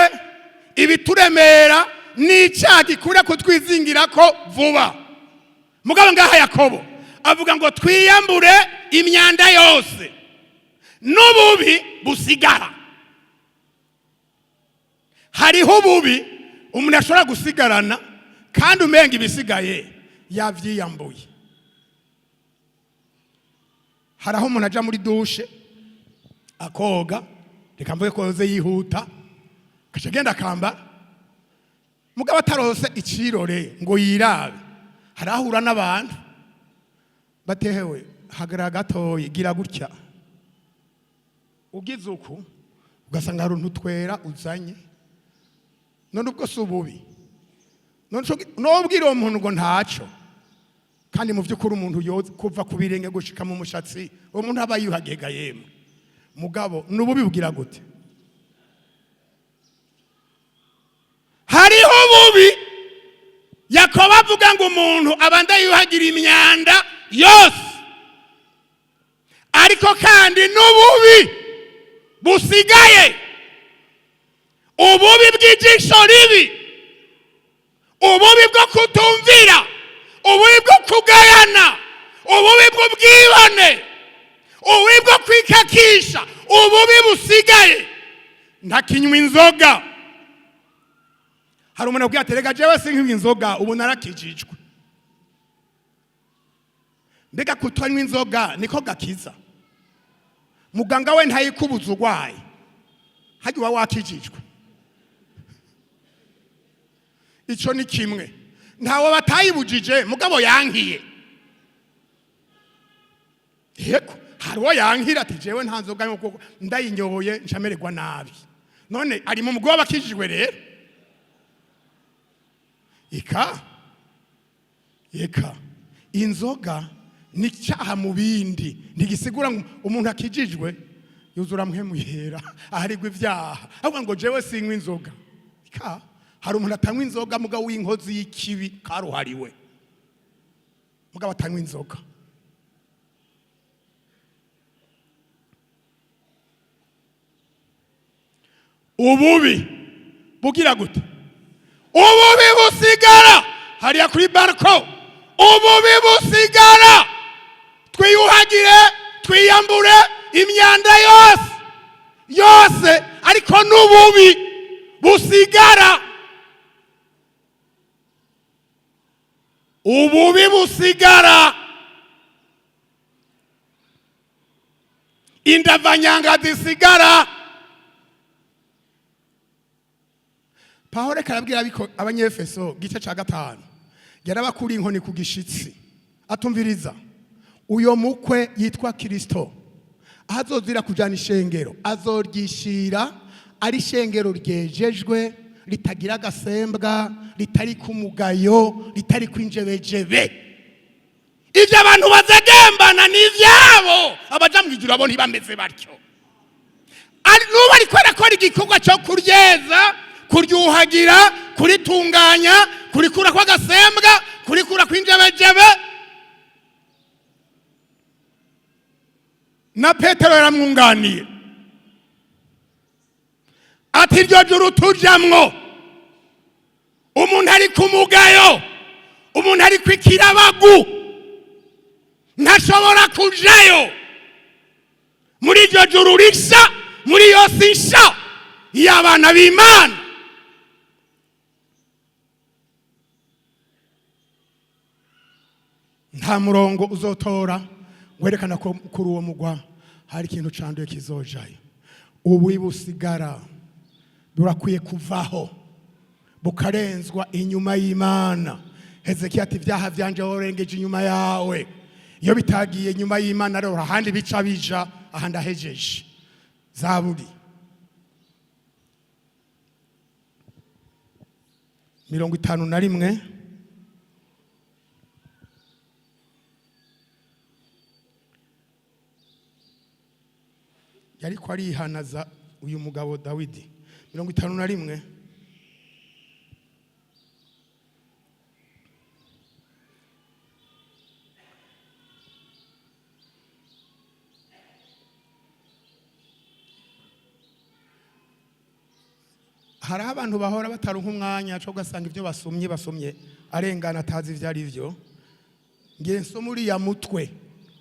ibituremera n'icyaha gikura kutwizingira ko vuba. Mugabo ngaha Yakobo avuga ngo twiyambure imyanda yose n'ububi busigara. Hariho ububi umuntu ashobora gusigarana kandi umenga ibisigaye yavyiyambuye. Haraho umuntu aja muri dushe akoga, reka mvuge ko yoze yihuta kashagenda kamba, mugabo atarose ikirore ngo yirabe. Harahura n'abantu batehewe hagara gatoyi gira gutya, ugize uku ugasanga hari ntutwera uzanye, none ubwo sububi, none nobwira uwo muntu ngo ntaco, kandi mu vyukuri umuntu yoza kuva ku birenge gushika mu mushatsi uwo muntu aba yuhagega yemwe. Mugabo nububi bugira gute? Hariho ububi Yakobo avuga ngo umuntu abanda yuhagira imyanda yose, ariko kandi n'ububi busigaye, ububi bw'ijisho ribi, ububi bwo kutumvira, ububi bwo kugayana, ububi bw'ubwibone, ububi bwo kwikakisha, ububi busigaye. Ntakinywa inzoga. Hari umuntu abwira ati rega jewe sink'inywa inzoga ubu narakijijwe. Mbega kutanywa inzoga niko gakiza? Muganga we ntayikubuza urwaye, hajya wakijijwe. Ico ni kimwe. Ntawe batayibujije mugabo yankiye. Yego hari uwo yankira ati jewe nta nzoga nk'uko ndayinyoboye nshamererwa nabi. None ari mu mugabo bakijijwe rero. Eka inzoga ni cyaha mu bindi, ntigisigura ngo umuntu akijijwe yuzura mpemuyera aharigwa ivyaha, ahubwo ngo jewe sinywa inzoga. Hari umuntu atanywa inzoga mugabo w'inkozi y'ikibi karuhariwe, mugabo atanywa inzoga. Ububi bugira gute? Ububi busigara hariya kuri barko, ububi busigara. Twiyuhagire, twiyambure imyanda yose, ariko n'ububi busigara. Ububi busigara, indavanyanga zisigara. Pawulo karabwira abanyefeso gice ca 5 yarabakuri inkoni ku gishitsi atumviriza, uyo mukwe yitwa Kristo azozira kujana ishengero azoryishira ari ishengero ryejejwe ritagira gasembwa, ritari kumugayo, ritari kwinjebejebe. Ivyo abantu bazagembana n'ivyabo abaja mwijuru abo ntibameze batyo. Ari nuba ari kwerakora igikorwa cyo kuryeza, kuryuhagira, kuritunganya, kurikura kwa gasembwa, kurikura kwinjebejebe. Na Petero yaramwunganiye ati iryo juru tujamwo, umuntu ari kumugayo, umuntu ari kwikirabagu, ntashobora kujayo. Muri iryo juru risha, muri yose isha y'abana b'Imana. Nta murongo uzotora werekana ko kuri uwo mugwa hari ikintu canduye kizojayo. Ubu busigara burakwiye kuvaho bukarenzwa inyuma y'Imana. Hezekiya ati vyaha vyanje worengeje inyuma yawe. Iyo bitagiye inyuma y'Imana rero ahandi bica bija, ahandi ahejeje. Zaburi 51 yari ko arihanaza uyu mugabo Dawidi. 51 51 hari abantu bahora bataruha umwanya cyo gasanga ibyo basomye arengana atazi ivyo ari byo. Ngiye nsoma uriya mutwe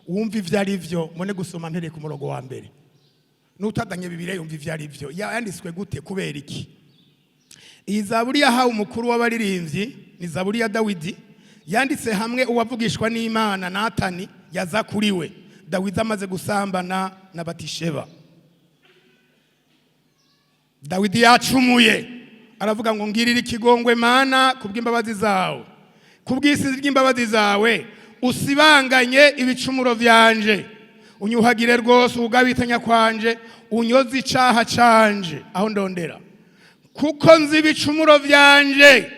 wumva ivyo ari byo mone gusoma mpereye ku murongo wa mbere. N'utaganye Bibiliya yumva ivyo ari byo. Yanditswe gute kubera iki? Iyi zaburi yahawe umukuru w'abaririmbyi ni zaburi ya Dawidi. Yanditse hamwe uwavugishwa n'Imana Natani yaza kuri we. Dawidi amaze gusambana na Batisheba. Dawidi yacumuye aravuga ngo ngirira ikigongwe Mana kubw'imbabazi zawe, kubw'isizi ry'imbabazi zawe usibanganye ibicumuro vyanje, unyuhagire rwose ugabitanya kwanje, unyoze icaha canje. Aho ndondera kuko nzi ibicumuro vyanje,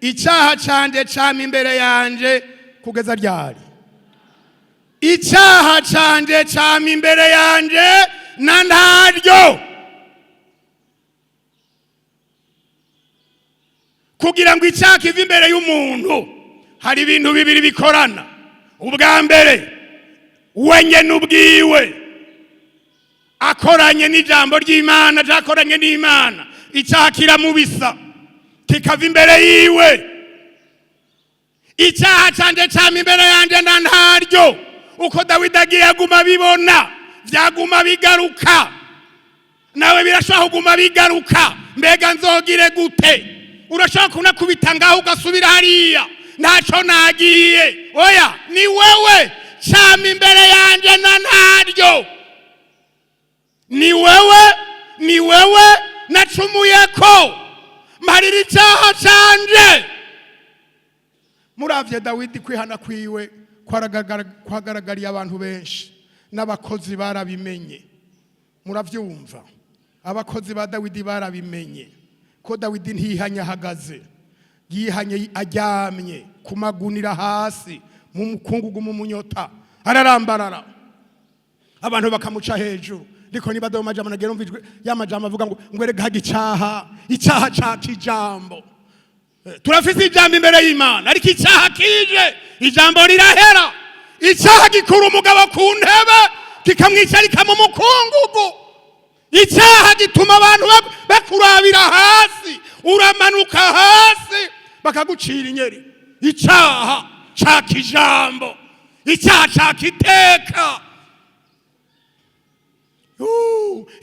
icaha canje cama imbere yanje kugeza ryari? Icaha canje cama imbere yanje na ntaryo. Kugira ngo icyaha kive imbere y'umuntu hari ibintu bibiri bikorana. Ubwa mbere wenye n'ubwiwe akoranye n'ijambo ry'Imana, akoranye n'Imana, icyaha kiramubisa kikava imbere yiwe. Icyaha canje cama imbere yanje na ntaryo. Uko Dawidi agiye aguma bibona vyaguma bigaruka, nawe birashobora kuguma bigaruka. Mbega nzogire gute? Urashaka kunakubita ngaho ugasubira hariya ntaco nagiye. Oya, ni wewe cama imbere yanje na ntaryo. Ni wewe nacumuyeko, mparira icyaha canje. Muravye Dawidi kwihana kwiwe kwagaragariye abantu benshi, n'abakozi barabimenye. Muravyumva, abakozi ba Dawidi barabimenye ko Dawidi ntihanya ahagaze, yihanye aryamye kumagunira hasi mu mukungugu mu munyota ararambarara, abantu bakamuca hejuru. Ndiko niba do majambo nagera umvijwe y'amajambo avuga ngo ngwerega haga icyaha ca kijambo. Turafise ijambo imbere y'Imana, ariko icyaha kije ijambo rirahera. Icyaha gikura umugabo ku ntebe kikamwicarika mu mukungugu. Icyaha gituma abantu bakurabira hasi, uramanuka hasi bakagucira inyeri. Icyaha ca kijambo, icyaha ca kiteka.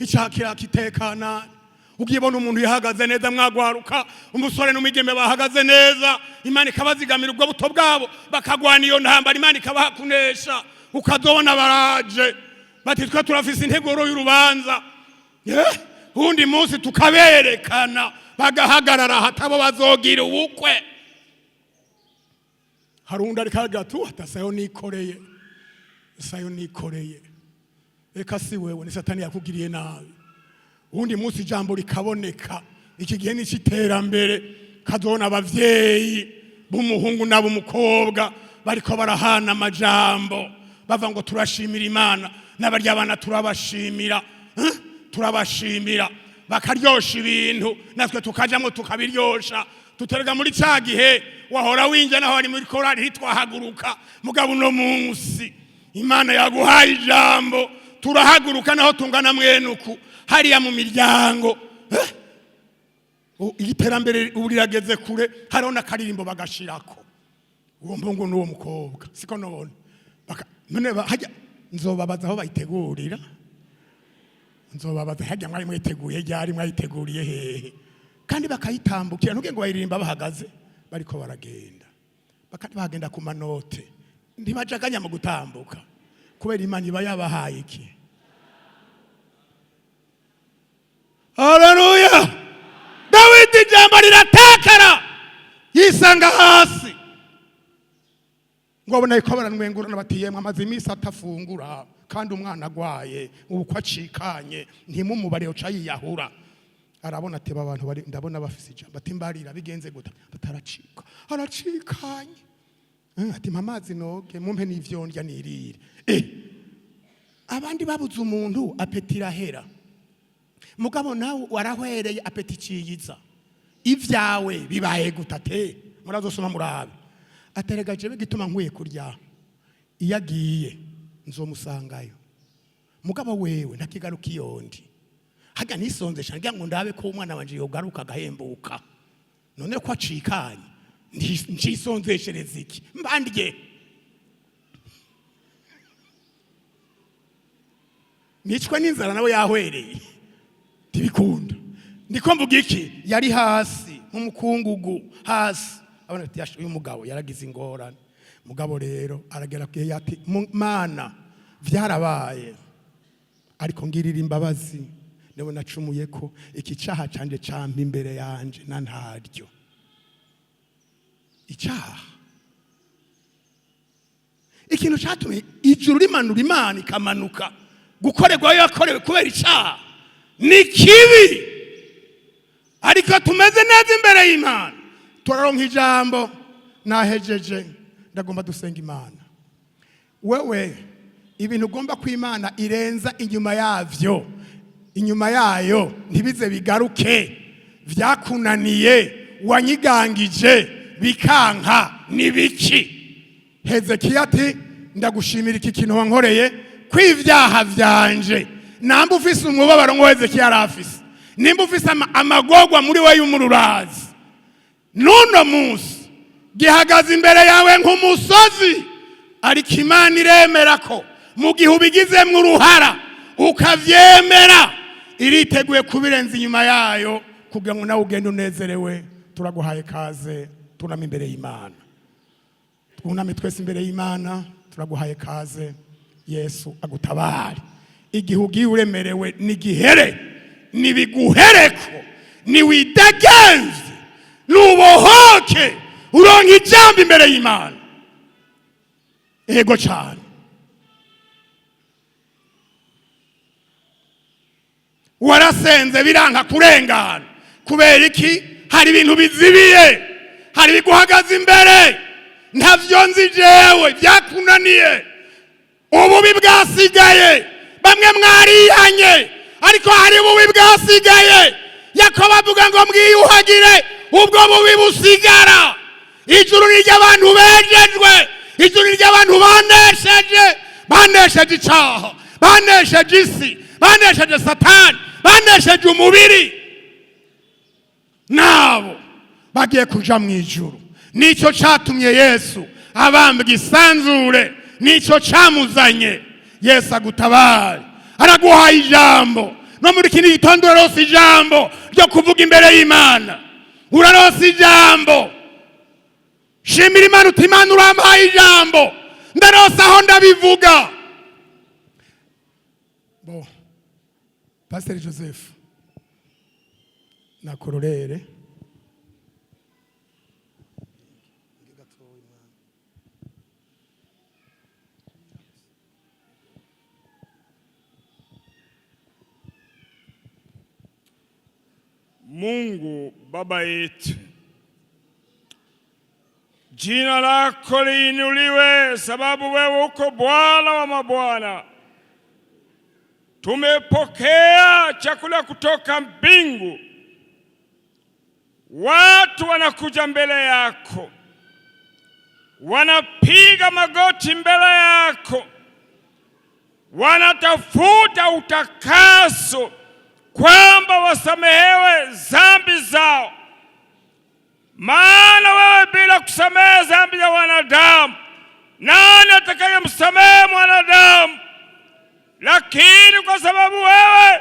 Icyaha kirakitekana. Ugibona umuntu yahagaze neza, mwagwaruka umusore n'umwigeme bahagaze neza, Imana ikabazigamira ubwo buto bwabo bakagwana iyo ntambara, Imana ikabaha kunesha. Ukazobona baraje bati twe turafise integuro y'urubanza, undi munsi tukaberekana bagahagarara hatabo bazogira ubukwe. Harundi ariko agatu atasayo nikoreye, sayo nikoreye. Eka si wewe, ni Satani yakugiriye nabi. Undi munsi ijambo rikaboneka, iki gihe ni cy'iterambere, kazona abavyeyi b'umuhungu n'ab'umukobwa bariko barahana amajambo bava ngo turashimira Imana, n'abarya abana turabashimira, turabashimira, bakaryosha ibintu natwe tukajamwo tukabiryosha. Tuterega muri cya gihe wahora winjye naho ari muri korali hitwahaguruka, mugabo no munsi Imana yaguhaye ijambo turahaguruka naho tungana mwenuku hariya mu miryango. Iterambere urirageze kure, hariho n'akaririmbo bagashirako uwo mbungu n'uwo mukobwa, siko none none hajya nzobabaza aho bayitegurira, nzobabaza hajya mwari mwiteguye ryari, mwayiteguriye hehe? Kandi bakayitambukira, ntuge ngo bayiririmba bahagaze, bariko baragenda, bakati bagenda ku manote, ntibajaganya mu gutambuka kubera Imana iba yabahaye iki. Haleluya! Dawidi ijambo riratakara yisanga hasi, ngo abona ko baranwengurana bati yemwe amaze iminsi atafungura kandi umwana agwaye uko acikanye ntimumubare uca yiyahura. Arabona ati abantu bari ndabona bafise ijambo, ati mbarira bigenze gute? Ataracika, aracikanye. Ati mamazi noge mumpe n'ivyo ndya nirire. Abandi babuze umuntu apetira hera, mugabo nawe warahwereye apeti ciyiza, ivyawe bibaye gutate. Murazosoma murabe aterega jewe gituma nkwiye kurya, iyo agiye nzomusangayo, mugabo wewe ntakigaruka iyondi. haga nisonzesha ngira ngo ndabe ko umwana wanje yogaruka agahembuka, none ko acikanye ncisonzeshereza iki mbandye nicwe n'inzara nawe yahwereye tibikunda. Ndiko mvuga iki? Yari hasi nk'umukungugu hasi, abona ati uyu mugabo yaragize ingorane. Mugabo rero aragera kwiye ati Mana vyarabaye ariko ngirira imbabazi, newe nacumuye ko iki cyaha canje campa imbere yanje na ntaryo. Icyaha ikintu cyatumye ijuru rimanura Imana ikamanuka gukorerwa yakorewe kubera icyaha ni kibi, ariko tumeze neza imbere y'Imana. Turaronka ijambo nahejeje, ndagomba dusenga Imana. Wewe ibintu ugomba ku Imana irenza inyuma yavyo, inyuma yayo ntibize bigaruke, vyakunaniye wanyigangije bikanka nibiki. Hezekiya ati ndagushimira iki kintu wankoreye kw'ivyaha vyanje. Namba ufise umubabaro ngo Hezekiya arafise, nimba ufise amagogwa muri we y'umururazi, nuno munsi gihagaze imbere yawe nk'umusozi, ariko Imana iremera ko mu gihe ubigizemwo uruhara ukavyemera iriteguye kubirenza inyuma yayo kugira ngo nawe ugende unezerewe. Turaguhaye kaze, tunama imbere y'Imana, twuname twese imbere y'Imana, turaguhaye kaze. Yesu agutabare. Igihe ugiye uremerewe nigihere, nibiguhereko, niwidegenze, nubohoke, uronke ijambo imbere y'Imana. Ego cyane. Warasenze biranka kurengana kubera iki? Hari ibintu bizibiye, hari biguhagaze imbere, ntavyo nzi jewe, byakunaniye, ububi bwasigaye. Bamwe mwarihanye ariko hari ububi bwasigaye. Yakobo avuga ngo mwiyuhagire ubwo bubi busigara. Ijuru ni ry'abantu bejejwe, ijuru ni ry'abantu banesheje icyaha, banesheje isi, banesheje Satani, banesheje umubiri, nabo bagiye kuja mu ijuru. Nico catumye Yesu abambwa isanzure, nico camuzanye. Yesu agutabare, araguhaye ijambo. No muri kindi gitondo uraronse ijambo ryo kuvuga imbere y'Imana, uraronse ijambo. Shimira Imana uti Imana urampaye ijambo, ndaronse aho ndabivuga. Bo Pastor Joseph na Kororere Mungu Baba yetu, jina lako liinuliwe, sababu wewe uko Bwana wa mabwana. Tumepokea chakula kutoka mbingu, watu wanakuja mbele yako, wanapiga magoti mbele yako, wanatafuta utakaso kwamba wasamehewe dhambi zao. Maana wewe bila kusamehe dhambi za wanadamu, nani atakayemsamehe mwanadamu? Lakini kwa sababu wewe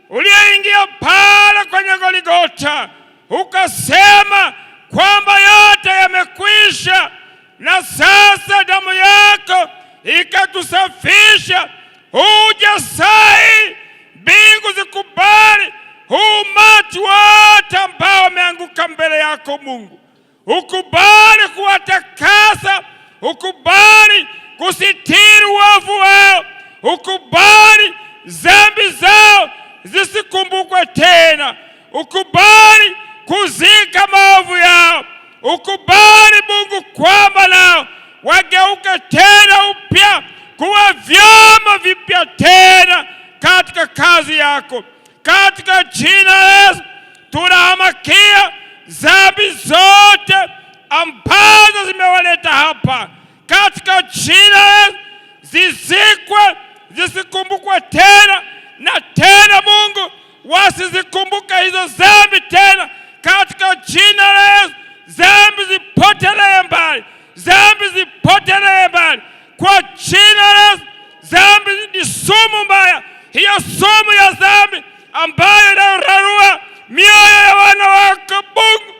uliyeingia pale kwenye Golgotha ukasema kwamba yote yamekwisha, na sasa damu yako ikatusafisha, uje sai mbingu zikubali umati wote ambao wameanguka mbele yako Mungu. Ukubali kuwatakasa, ukubali kusitiri uovu wao, ukubali dhambi zao zisikumbukwe tena, ukubali kuzika maovu yao, ukubali Mungu kwamba nao wageuke tena upya kuwa vyombo vipya tena katika kazi yako. Katika jina la Yesu tunahamakia dhambi zote ambazo zimewaleta hapa. Katika jina la Yesu zizikwe, zisikumbukwe tena na tena. Mungu wasizikumbuka hizo dhambi tena katika jina la Yesu. Dhambi zipotelee mbali, dhambi zipotelee mbali kwa jina la Yesu. Dhambi ni sumu mbaya, hiyo sumu ya dhambi ambayo inararua mioyo ya wana wako Mungu.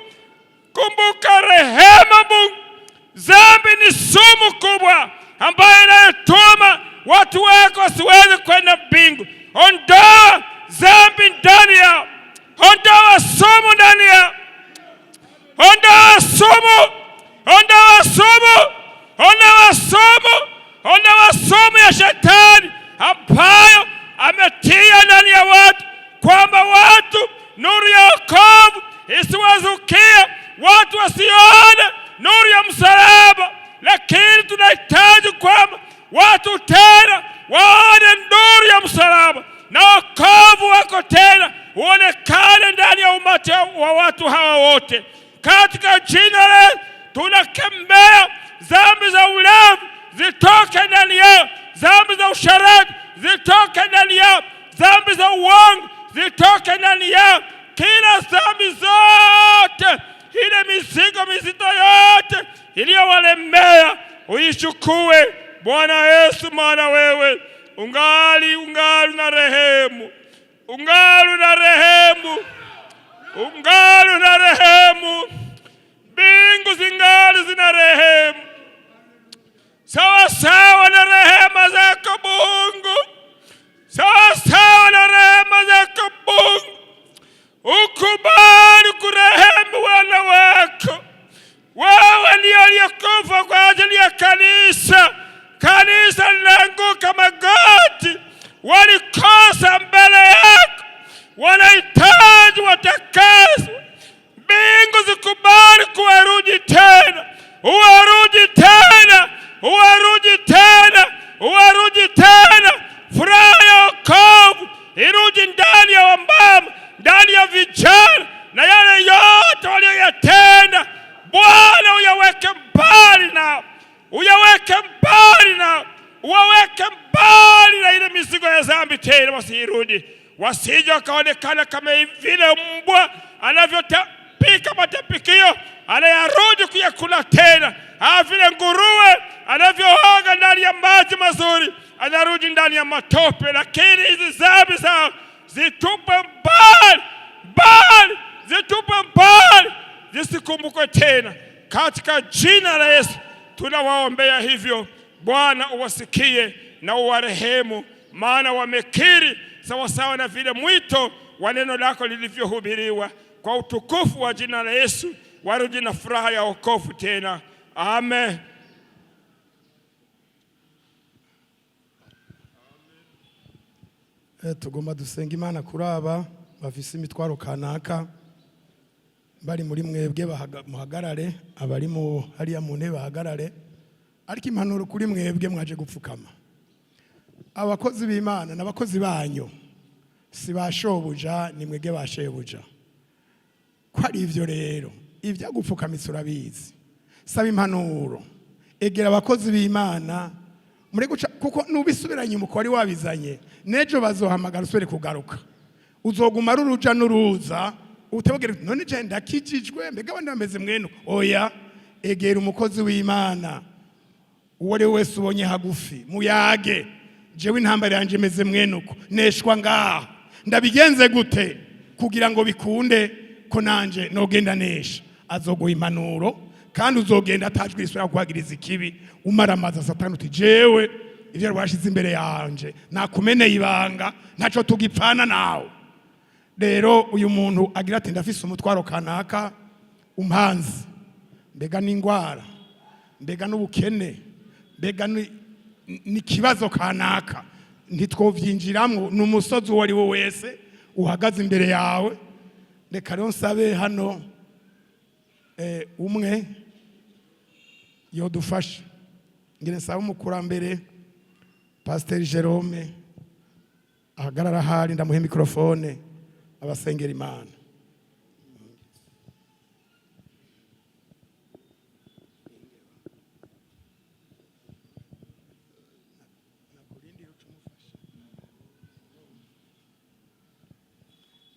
Kumbuka rehema Mungu. Dhambi ni sumu kubwa ambayo inayotuma watu wako wasiweze kwenda mbingu. Ondoa dhambi ndani yao, ondoa sumu ndani yao, ondoa sumu, ondoa sumu, ondoa sumu, ondoa sumu ya shetani ambayo ametia ndani ya watu, kwamba watu nuru ya wokovu isiwazukie, watu wasione nuru ya msalaba. Lakini tunahitaji kwamba watu tena waone nuru ya msalaba na wokovu wako tena uonekane ndani ya umati wa watu hawa wote. Katika jina la Yesu tunakemea dhambi za ulevi zitoke ndani yao, dhambi za usherati zitoke ndani yao, dhambi za uongo zitoke ndani yao. Kila dhambi zote, ile mizigo mizito yote iliyowalemea uichukue Bwana Yesu, maana wewe ungali na rehemu, ungali na rehemu, ungali na rehemu. Mbingu zingali zina rehemu sawa sawa na rehema zako Mungu, sawa sawa na rehema zako Mungu. Ukubali kurehemu wana wako. Wewe ndiye aliyekufa kwa ajili ya kanisa. Kanisa linaanguka magoti, walikosa mbele yako, wanahitaji watakaswe. Mbingu zikubali kuwarudi tena, uwarudi tena, uwarudi tena, uwarudi tena. Furaha ya wokovu irudi ndani ya wamama, ndani ya vijana, na yale yote walioyatenda Bwana uyaweke mbali nao, uyaweke mbali nao, uwaweke mbali na ile mizigo ya dhambi tena, wasirudi, wasije wakaonekana kama vile mbwa anavyotapika matapikio anayarudi kuyakula tena, vile nguruwe anavyooga ndani ya maji mazuri anarudi ndani ya matope. Lakini hizi dhambi zao zitupe mbali, mbali, zitupe mbali, zisikumbukwe tena. Katika jina la Yesu tunawaombea hivyo. Bwana uwasikie na uwarehemu, maana wamekiri sawasawa na vile mwito wa neno lako lilivyohubiriwa. Kwa utukufu wa jina la Yesu warudi na furaha ya wokovu tena. Amen. Tugomba dusenga Imana kuri aba bafise imitwaro kanaka bari muri mwebwe muhagarare, abari mu hariya mu ntebe bahagarare. Ariko impanuro kuri mwebwe mwaje gupfukama. Abakozi b'Imana n'abakozi banyu si bashobuja, ni mwege bashebuja. Ko ari ivyo rero ivya gupfukamitsa urabizi. Saba impanuro, egera abakozi b'Imana muri guca, kuko nubisubiranye umuko wari wabizanye nejo bazohamagara usubire kugaruka. Uzoguma ari uruja n'uruza utebogera none je ndakijijwe mbega abandi bameze mweno. Oya, egera umukozi w'Imana uwo ari wese ubonye hagufi, muyage. Jewe intambara yanje meze mwenuko, neshwa ngaha, ndabigenze gute kugira ngo bikunde ko nanje nogenda nesha. Azoguha impanuro kandi uzogenda atajwe isura kuhagiriza ikibi. Umaramaza Satani uti jewe ivyo rwashize imbere yanje nakumeneye ibanga, ntaco tugipfana nawe. Rero uyu muntu agira ati ndafise umutwaro kanaka umpanzi, mbega n'ingwara, mbega n'ubukene, mbega ni kibazo kanaka, ntitwovyinjiramwo. N'umusozi uwo ari wo wese uhagaze imbere yawe. Reka rero nsabe hano umwe yodufasha. Ngire nsabe umukurambere Pasteur Jerome ahagarara hari, ndamuhe mikrofone abasengera Imana.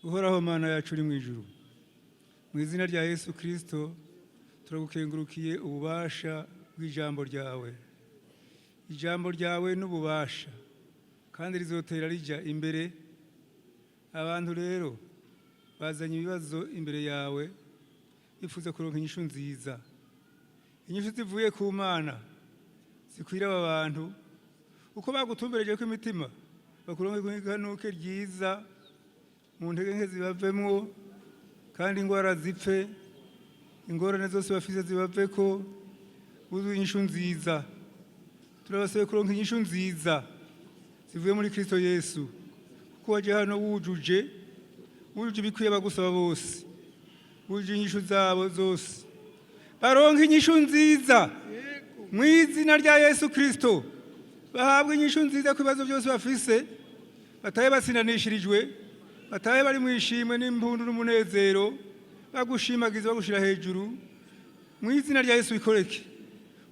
uhoraho mana yacu uri mu ijuru, mu izina rya Yesu Kristo turagukengurukiye ububasha bw'ijambo ryawe. Ijambo ryawe n'ububasha kandi rizotera rija imbere. Abantu rero bazanye ibibazo imbere yawe bifuza kuronka inyishu nziza, inyishu zivuye ku Mana zikwira aba bantu uko bagutumbereje ko imitima bakuronke iganuke ryiza, mu ntege nke zibavemwo kandi ingwara zipfe, ingorane zose bafise zibaveko, buzuye inyishu nziza. Turabasaba kuronka inyishu nziza zivuye muri Kristo Yesu, kuko waje hano wujuje ibikwiye bagusaba bose, wujuje inyishu zabo zose, baronka inyishu nziza mu izina rya Yesu Kristo. Bahabwa inyishu nziza ku bibazo byose bafise, batahe basindanishirijwe, batahe bari mu ishimwe n'impundu n'umunezero, bagushimagiza bagushira hejuru. Mu izina rya Yesu bikoreke.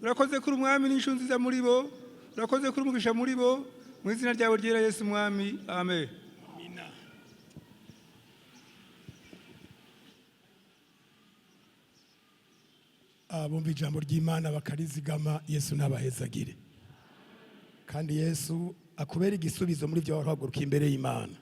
Urakoze kuri umwami n'inyishu nziza muri bo, urakoze kuri umugisha muri bo, mu izina ryawe ryera Yesu mwami, amen. Abumva ijambo ry'Imana bakarizigama, Yesu nabahezagire kandi Yesu akubera igisubizo muri byo wahaguruka imbere y'Imana.